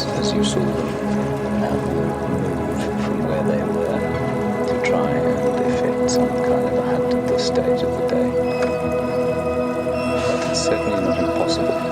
as you saw them, will move from where they were to try and effect some kind of a hunt at this stage of the day. But it's certainly not impossible.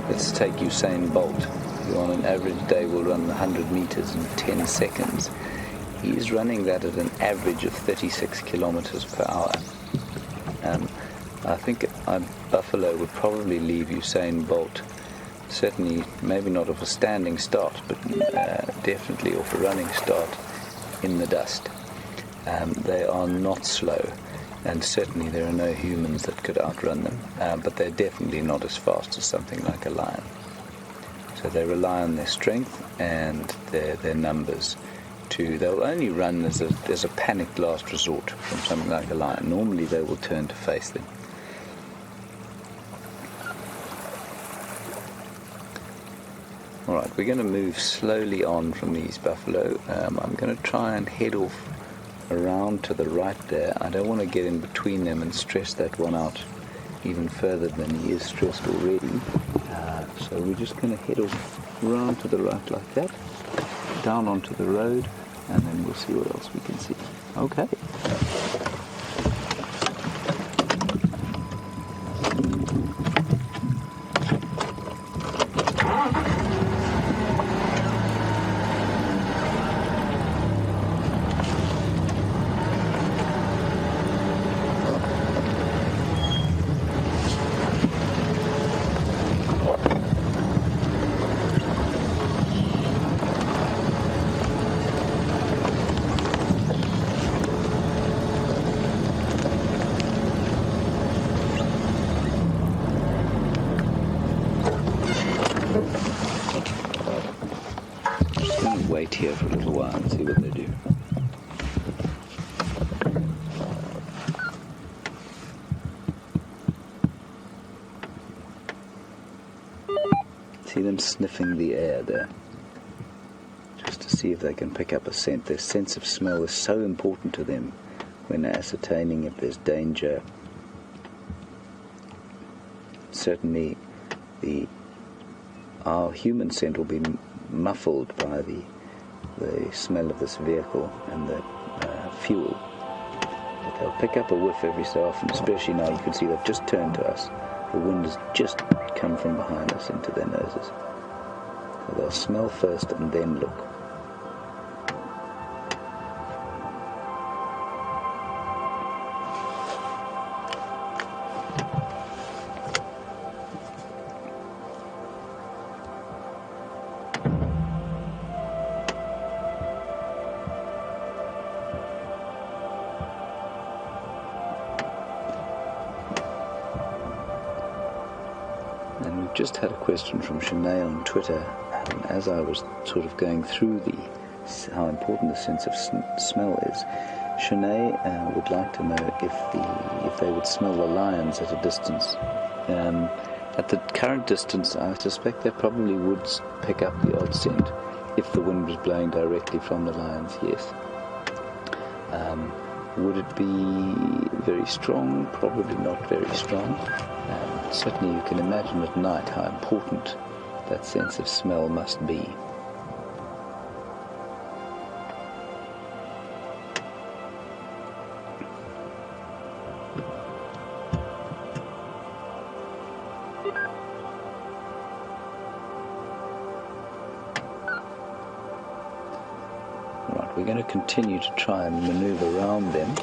Let's take Usain Bolt, who on an average day will run 100 meters in 10 seconds. He is running that at an average of 36 kilometers per hour. I think a buffalo would probably leave Usain Bolt, certainly maybe not off a standing start, but definitely off a running start in the dust. They are not slow. And certainly there are no humans that could outrun them, but they're definitely not as fast as something like a lion. So they rely on their strength and their numbers. They'll only run as a panicked last resort from something like a lion. Normally they will turn to face them. Alright, we're going to move slowly on from these buffalo. I'm going to try and head off around to the right there. I don't want to get in between them and stress that one out even further than he is stressed already. So we're just going to head off around to the right like that, down onto the road, and then we'll see what else we can see. Okay. Wait here for a little while and see what they do. See them sniffing the air there, just to see if they can pick up a scent. Their sense of smell is so important to them when ascertaining if there's danger. Certainly our human scent will be muffled by the smell of this vehicle and the fuel. But they'll pick up a whiff every so often, especially now you can see they've just turned to us. The wind has just come from behind us into their noses. So they'll smell first and then look. And we've just had a question from Shanae on Twitter, as I was sort of going through how important the sense of smell is. Shanae would like to know if they would smell the lions at a distance. At the current distance, I suspect they probably would pick up the odd scent if the wind was blowing directly from the lions, yes. Would it be very strong? Probably not very strong. Certainly you can imagine at night how important that sense of smell must be. Right, we're going to continue to try and maneuver around them.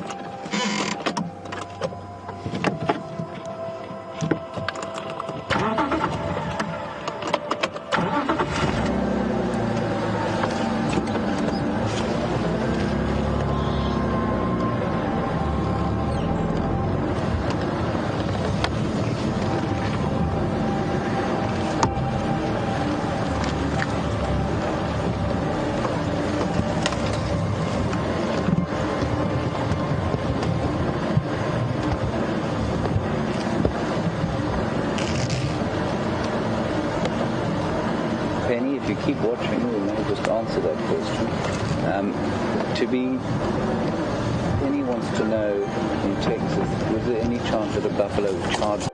Penny, if you keep watching, we may just answer that question. Penny wants to know, in Texas, was there any chance that a buffalo would charge?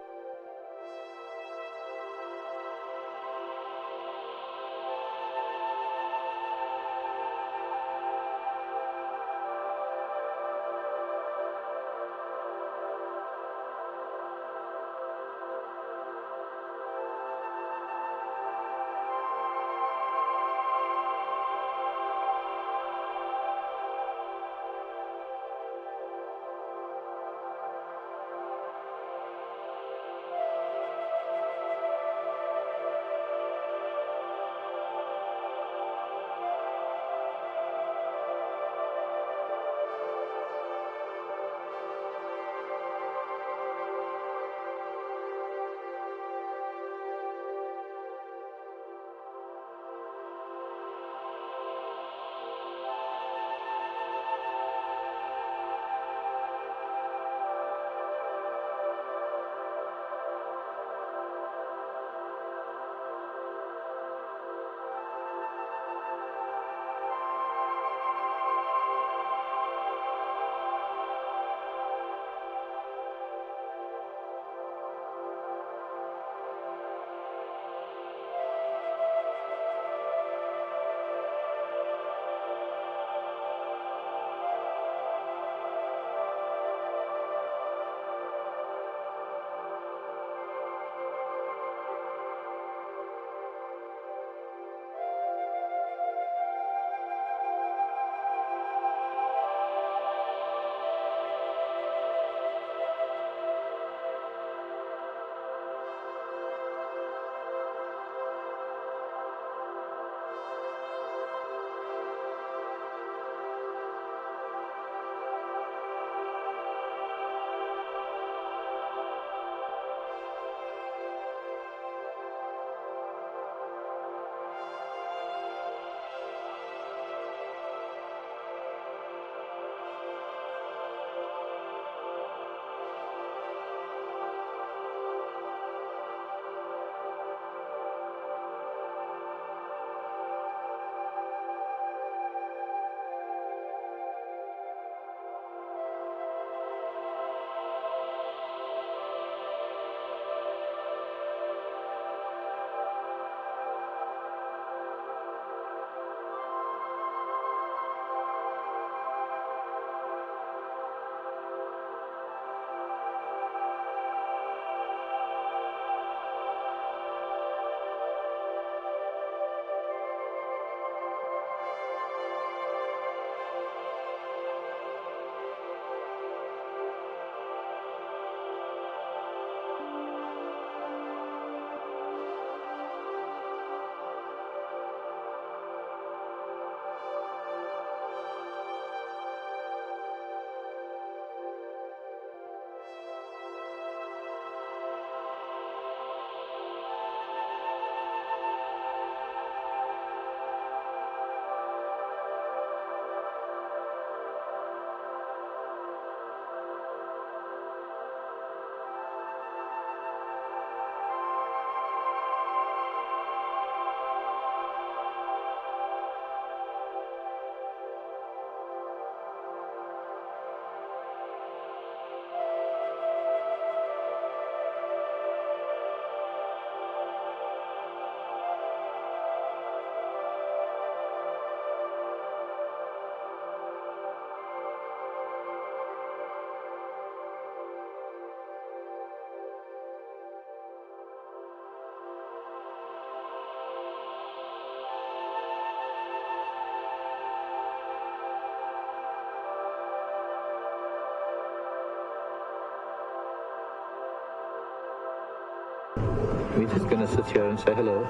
We're just going to sit here and say hello.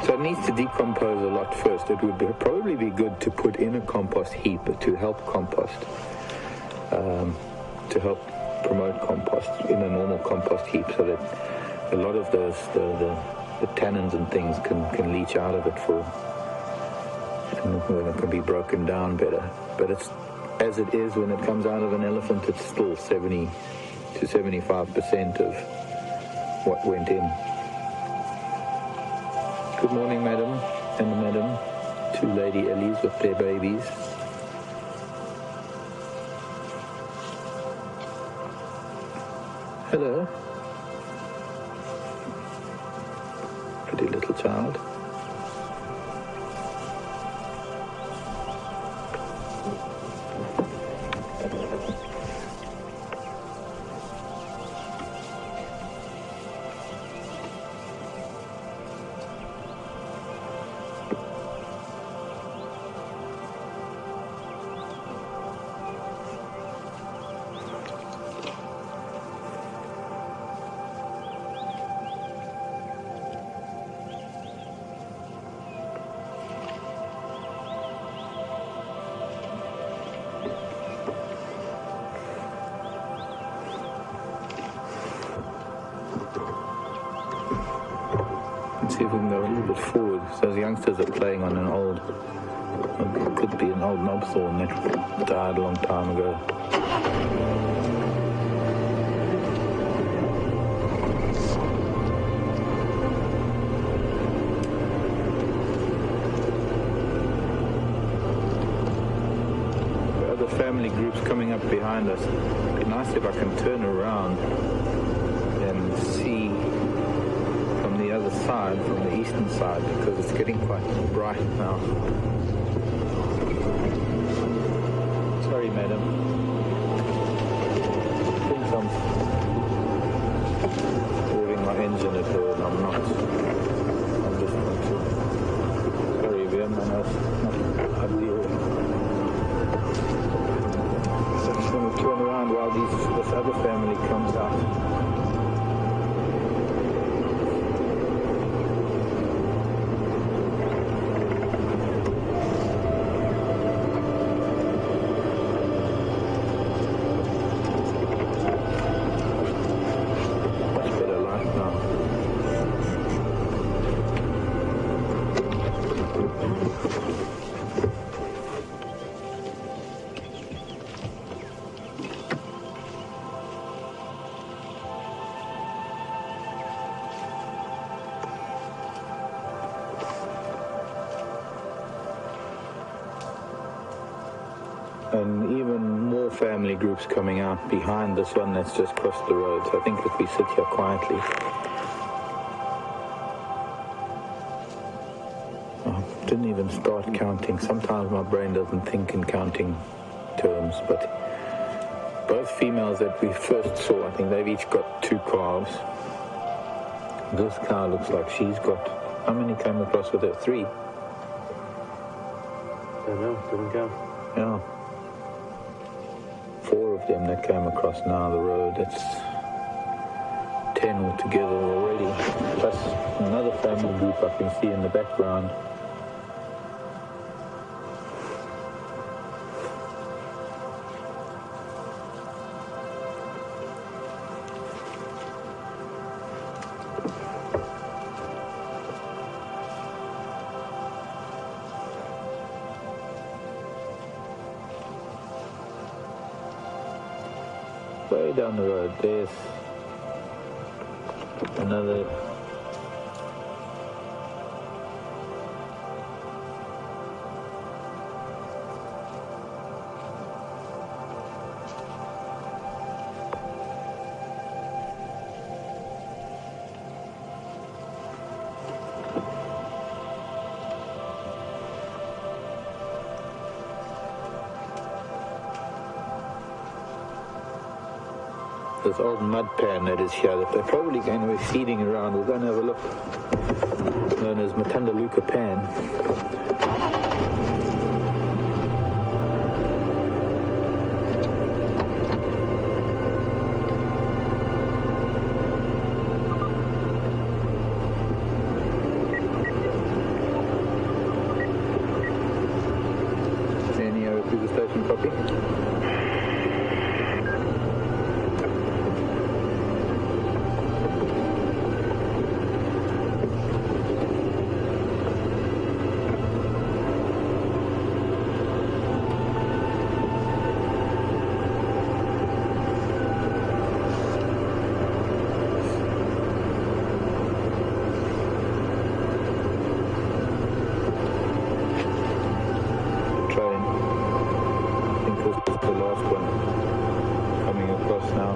So it needs to decompose a lot first. It would probably be good to put in a compost heap to help compost, to help promote compost in a normal compost heap, so that a lot of those the tannins and things can leach out of it and then it can be broken down better. But it's as it is when it comes out of an elephant, it's still 70 to 75% of what went in. Good morning, madam and madam, two lady ellies with their babies. Hello. Pretty little child. Let's see if we can go a little bit forward. Those youngsters are playing on it could be an old knobthorn that died a long time ago. The other family groups coming up behind us. It'd be nice if I can turn around and see from the other side, from the eastern side, because it's getting quite bright now. Sorry, madam. I think I'm revving my engine at her and I'm not. I'm just not too. Sorry, Viam, I know it's not ideal. So I'm just going to turn around while this other family comes out. And even more family groups coming out behind this one that's just crossed the road. So I think if we sit here quietly. I didn't even start counting. Sometimes my brain doesn't think in counting terms, but both females that we first saw, I think they've each got 2 calves. This cow looks like she's got, how many came across with her? 3? I don't know, didn't count. Yeah. 4 of them that came across now the road. That's 10 altogether already. Plus another family group I can see in the background. Way down the road, there's another. This old mud pan that is here that they're probably going to be feeding around. We'll go and have a look. Known as Matandaluka pan. Copy. Train. I think this is the last one coming across now.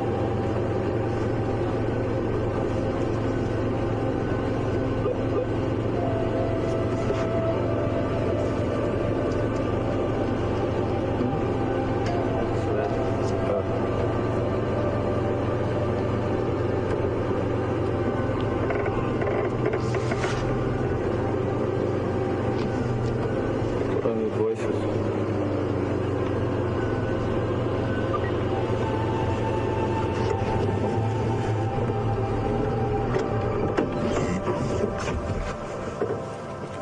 Only voices.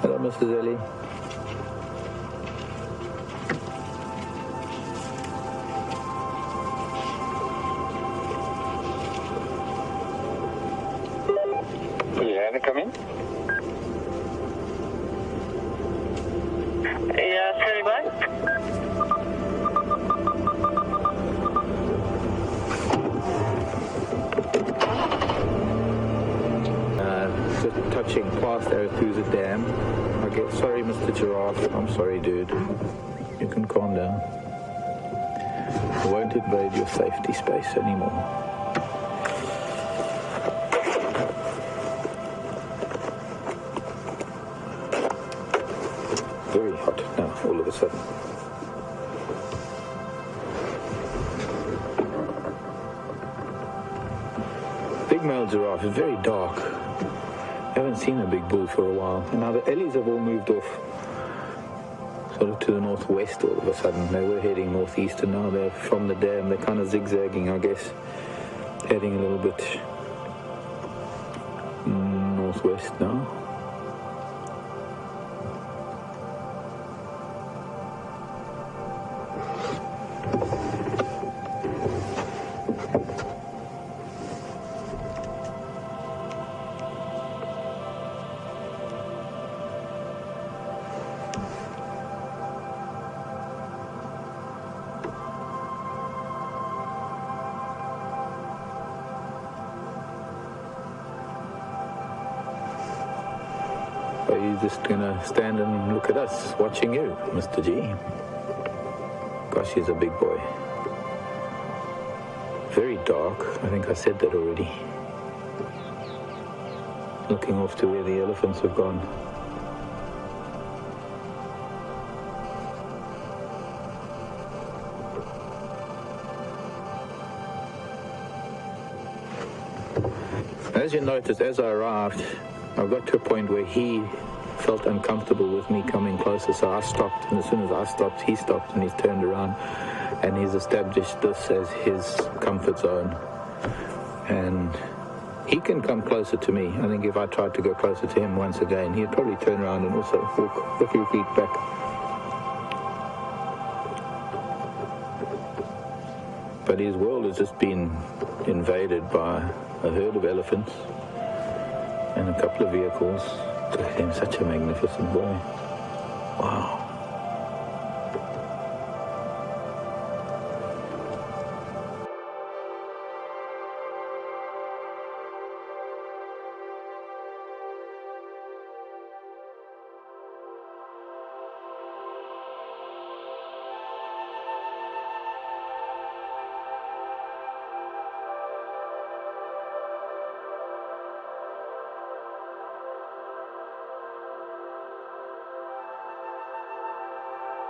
Hello, Mrs. Ellie. Yeah, come in. Yeah, sorry, what? Just touching past Arathusa Dam. Okay, sorry, Mr. Giraffe. I'm sorry, dude. You can calm down. I won't invade your safety space anymore. Very hot now, all of a sudden. Big male giraffe is very dark. I haven't seen a big bull for a while. And now the ellies have all moved off sort of to the northwest all of a sudden. They were heading northeast and now they're from the dam. They're kind of zigzagging, I guess, heading a little bit northwest now. Are you just gonna stand and look at us, watching you, Mr. G? Gosh, he's a big boy. Very dark. I think I said that already. Looking off to where the elephants have gone. As you noticed, as I arrived, I got to a point where he felt uncomfortable with me coming closer, so I stopped, and as soon as I stopped, he stopped, and he's turned around, and he's established this as his comfort zone. And he can come closer to me. I think if I tried to go closer to him once again, he'd probably turn around and also walk a few feet back. But his world has just been invaded by a herd of elephants and a couple of vehicles. Look at him, such a magnificent boy. Wow.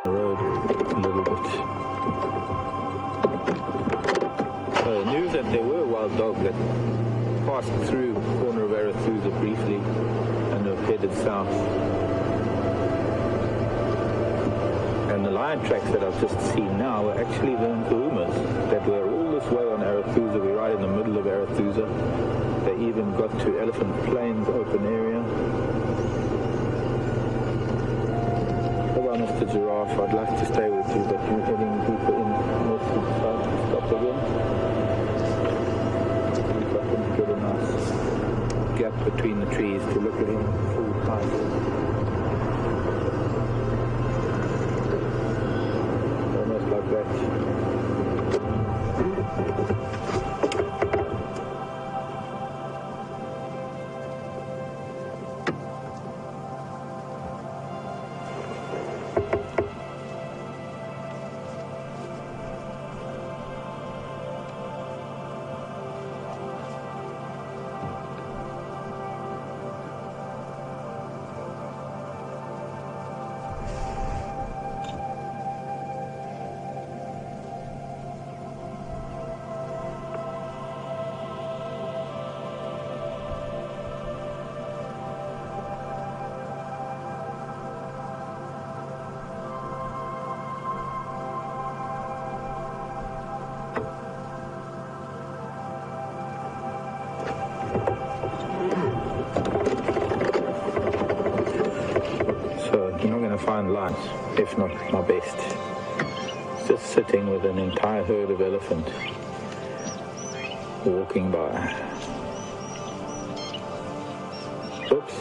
The road a little bit. So I knew that there were wild dogs that passed through the corner of Arathusa briefly and have headed south. And the lion tracks that I've just seen now are actually the Nkuhumas that were all this way on Arathusa. We're right in the middle of Arathusa. They even got to Elephant Plains open area. About honest, the giraffe, I'd like to stay with you, but you're heading deeper in. Let's stop again. See if I can get a nice gap between the trees to look at him full height. Almost like that. Find lines, if not my best. Just sitting with an entire herd of elephant walking by. Oops.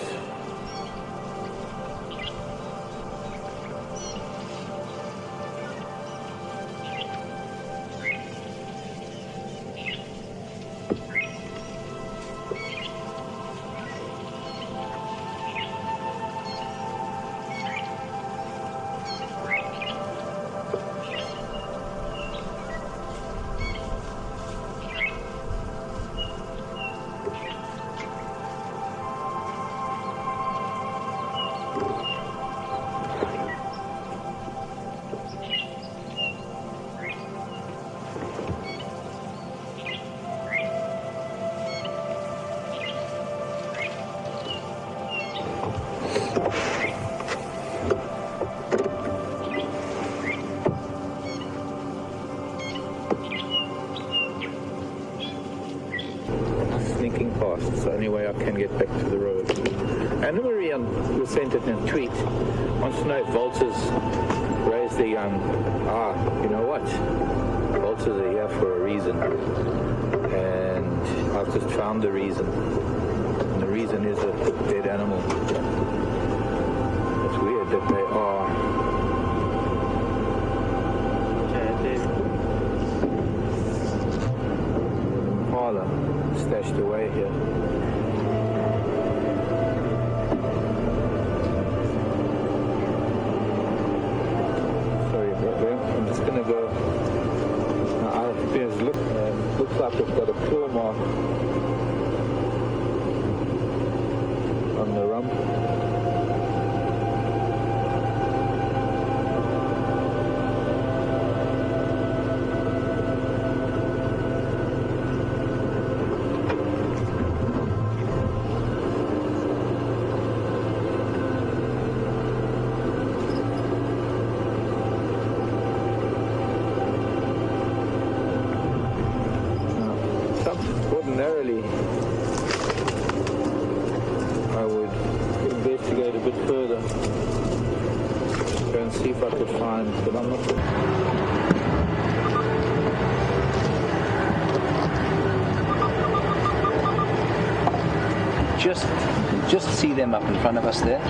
Sneaking past. It's the only way I can get back to the road. Anna Marie was sent it in a tweet. Wants to know if vultures raise their young. You know what? Vultures are here for a reason. And I've just found the reason. And the reason is a dead animal. It's weird that they are. Impala stashed away here. Sorry, I'm just gonna go. Looks like it's got a claw mark on the rump. Ordinarily, I would investigate a bit further, go and see if I could find, but I'm not sure. Just see them up in front of us there.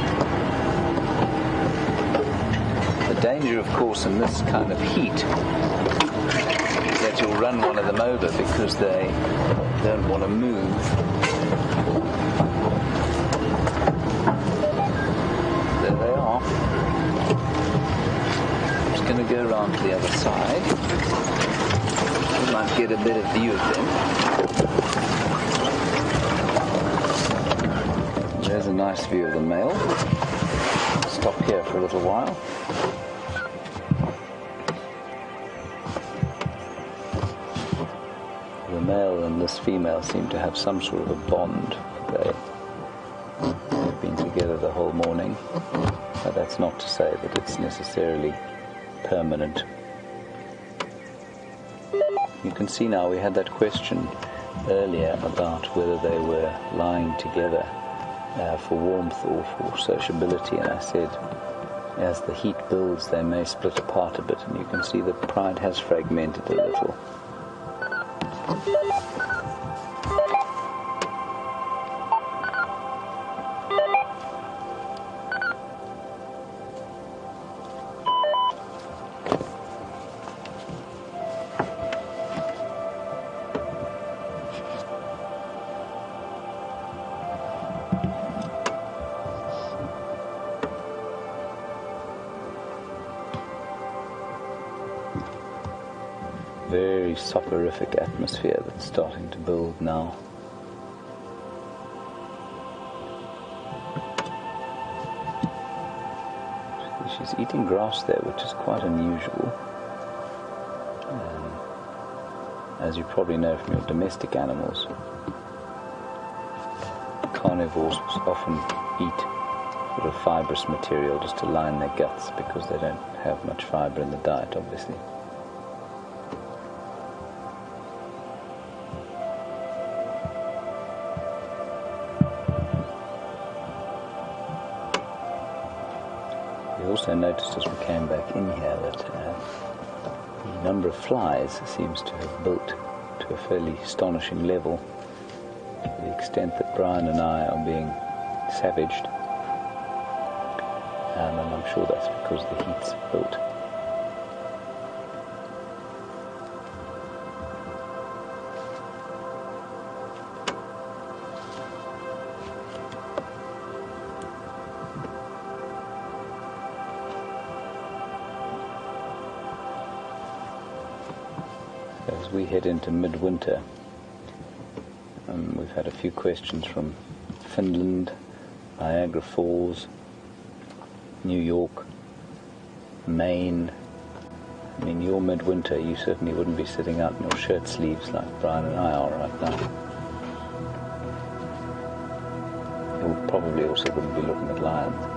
The danger, of course, in this kind of heat is that you'll run one of them over because they don't want to move. There they are. I'm just going to go around to the other side. We might get a better view of them. There's a nice view of the male. Stop here for a little while. The male and this female seem to have some sort of a bond. They've been together the whole morning, but that's not to say that it's necessarily permanent. You can see now we had that question earlier about whether they were lying together for warmth or for sociability, and I said as the heat builds, they may split apart a bit, and you can see the pride has fragmented a little. Very soporific atmosphere that's starting to build now. She's eating grass there, which is quite unusual. As you probably know from your domestic animals, carnivores often eat sort of fibrous material just to line their guts because they don't have much fiber in the diet, obviously. We also noticed as we came back in here that the number of flies seems to have built to a fairly astonishing level, to the extent that Brian and I are being savaged, and I'm sure that's because the heat's built. As we head into midwinter, we've had a few questions from Finland, Niagara Falls, New York, Maine. I mean, your midwinter, you certainly wouldn't be sitting out in your shirt sleeves like Brian and I are right now. You probably also wouldn't be looking at lions.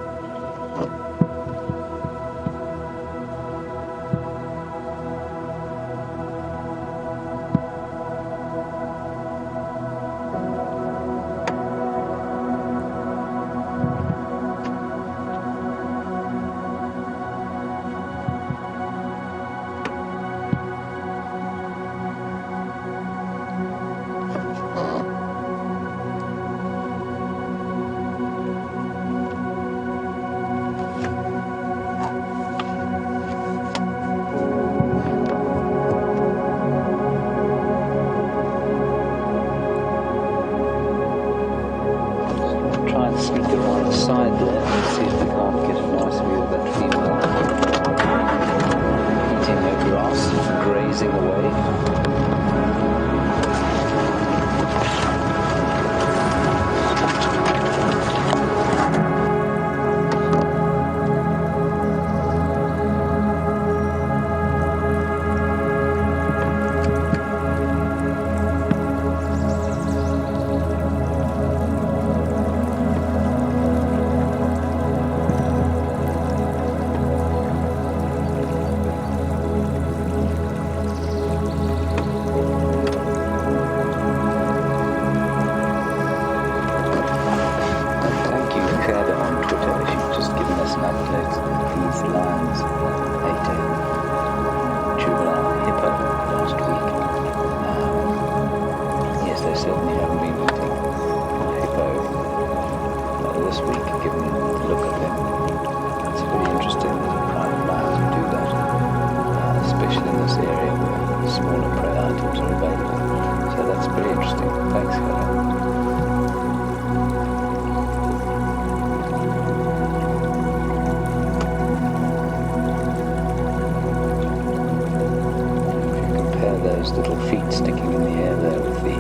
Little feet sticking in the air there with the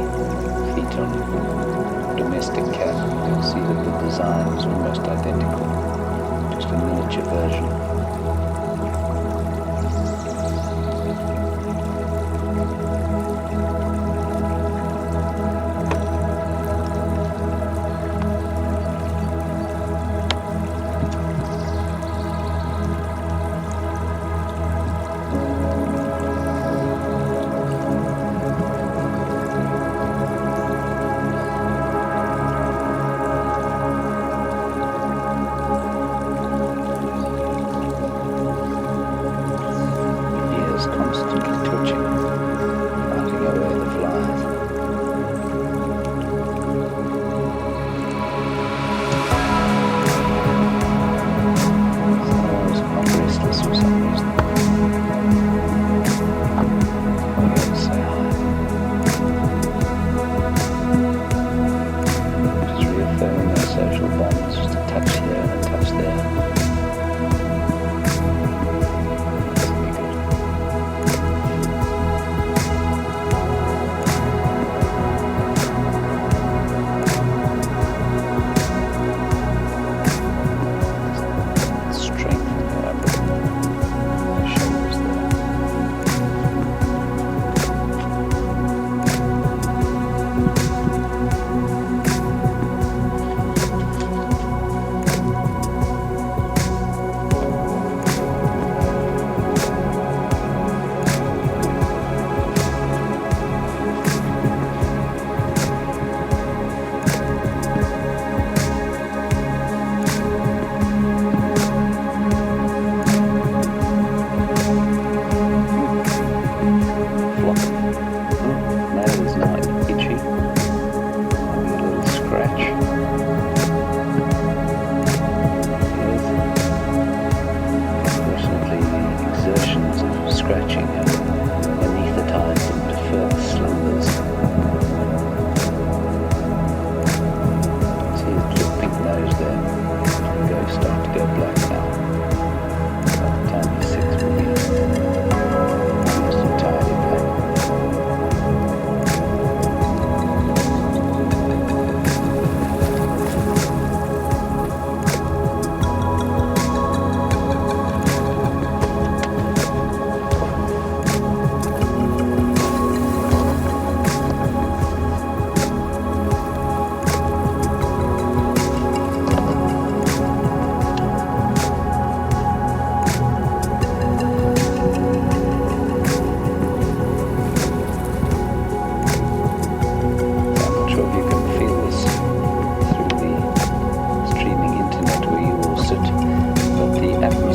feet on a domestic cat. You'll see that the design is almost identical, just a miniature version.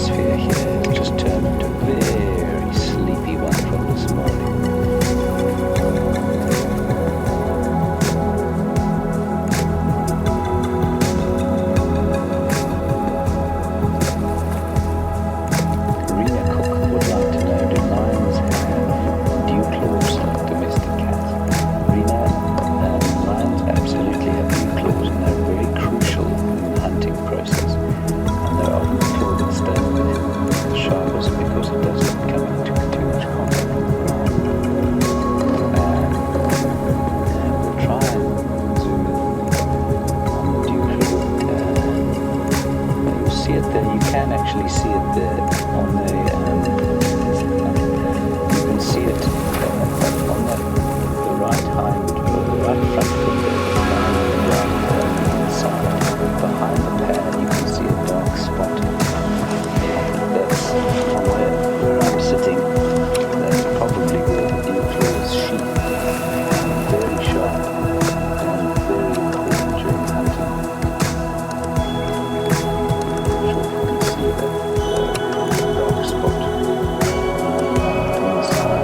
atmosphere here has just turned into a very sleepy one from this morning. Karina Cook would like to know, do lions have dew claws like domestic cats? Rena, lions absolutely have dew claws, and they're very crucial in the hunting process. And they're often the claw that stay with the sharpest because it doesn't come into too much contact with the ground. We'll try and zoom in on the dew claw. You'll see it there. You can actually see it there on the. You can see it on the right hind, the right front foot there, the right side. Behind the pad, you can see a dark spot. That's on where I'm sitting. That's probably where the dew claw is sheathed. Very sharp and very important during hunting. I'm not sure if you can see that dark spot on the side.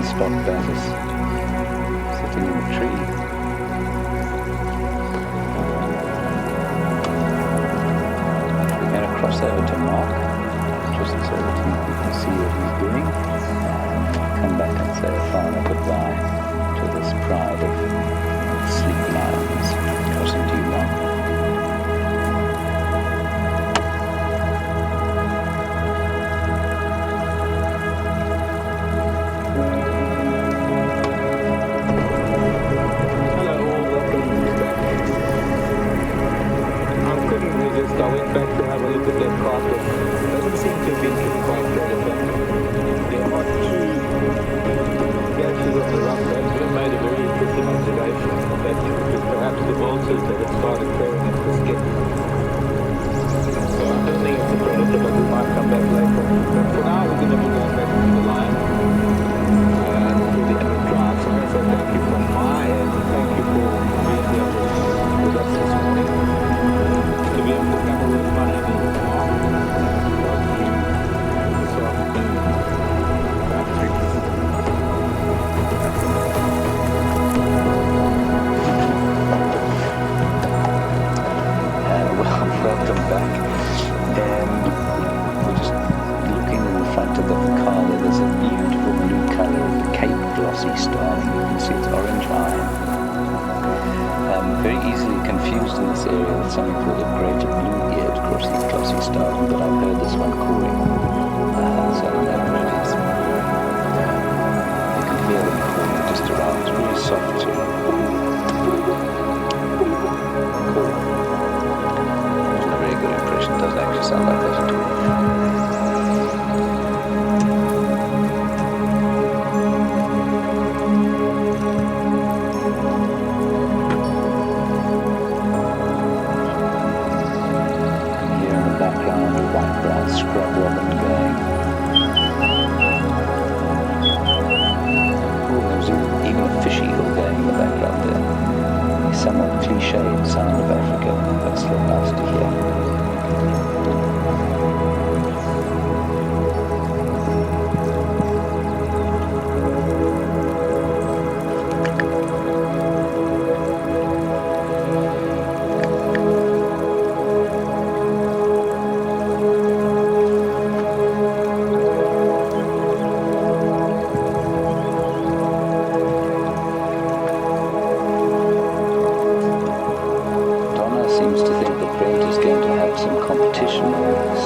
Spot batters sitting in a tree. We're going to cross over to Mark just so that you can see what he's doing and come back and say a final goodbye to this pride of sleep lions. Crossing to you, Mark. I went back to have a look at that carpet. It doesn't seem to have been quite predator. There are two gashes on the rough that have made a very interesting observation that perhaps the vultures that have started tearing at the skin. So I don't think it's a predator, but we might come back later. But for now, we're going to be going back to the lion. To the end drive. So thank you from my end. Thank you for being here with us this morning. To be able to cover with my hand in the car. Welcome back. And we're just looking in the front of the car there. There's a beautiful blue colour of the Cape glossy starling. You can see its orange eye. Very easily confused in this area with something called a greater blue-eared glossy starling, but I've heard this one calling, so I know what it is. You can hear them calling just around. It's really soft too.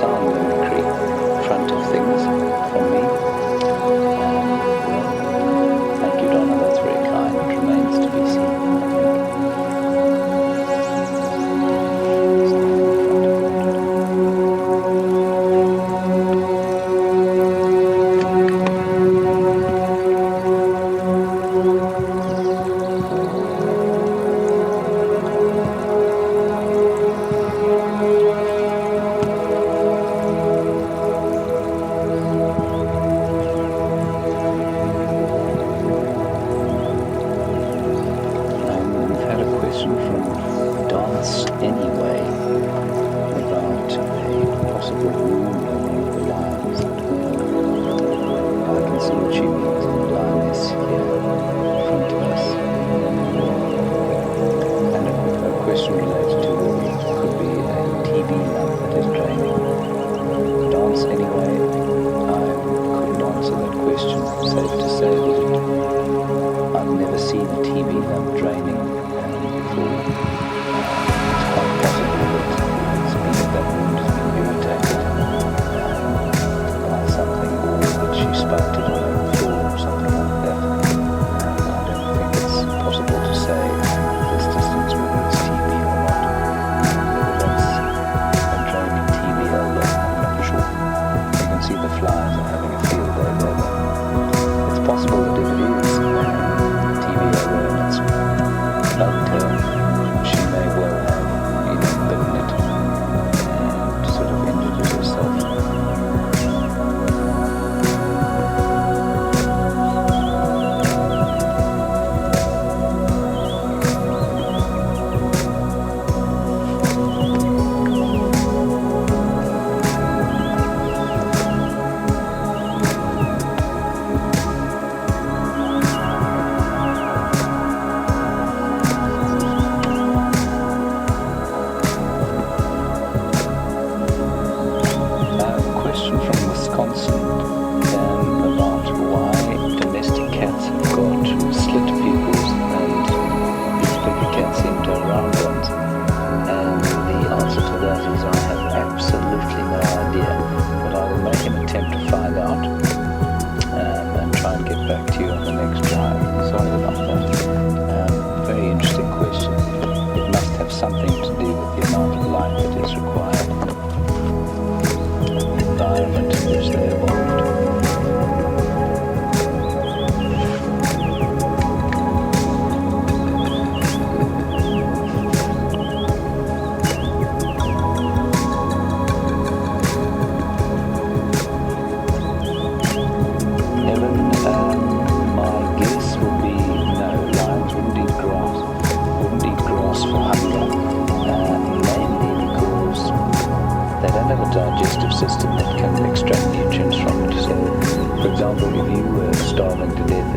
mimicry front of things from me. Well, thank you, Donna, that's very kind. It remains to be seen, I We've had a question from Dance Anyway about a possible room in one of the lines. I can see what she means. The line is here in front of us. And a question relates to whether it could be a TB lump that is draining. Dance Anyway, I couldn't answer that question. Safe to say that I've never seen a TB lump draining before. It's quite possible that it's been that wound has been irritated by something, or that she spiked it on the floor or something like that. I don't think it's possible to say at this distance whether it's TB or not. Whether that's a draining TB elder, I'm not sure. You can see the flies are having a field day there. It's possible that if it is TB elder and it's plugged her, she may well have bitten it and sort of injured it herself. Question from Wisconsin about why domestic cats have got slit pupils and bigger cats seem to have round ones. And the answer to that is I have absolutely no idea, but I will make an attempt to find out and try and get back to you on the next drive. Sorry about that. Very interesting question. It must have something to do with the amount of light that is required, environment in which they evolved. Evan, my guess would be no, lions wouldn't eat grass for hunger, mainly because they don't have a digestive system that can extract nutrients from it. So, for example, if you were starving to death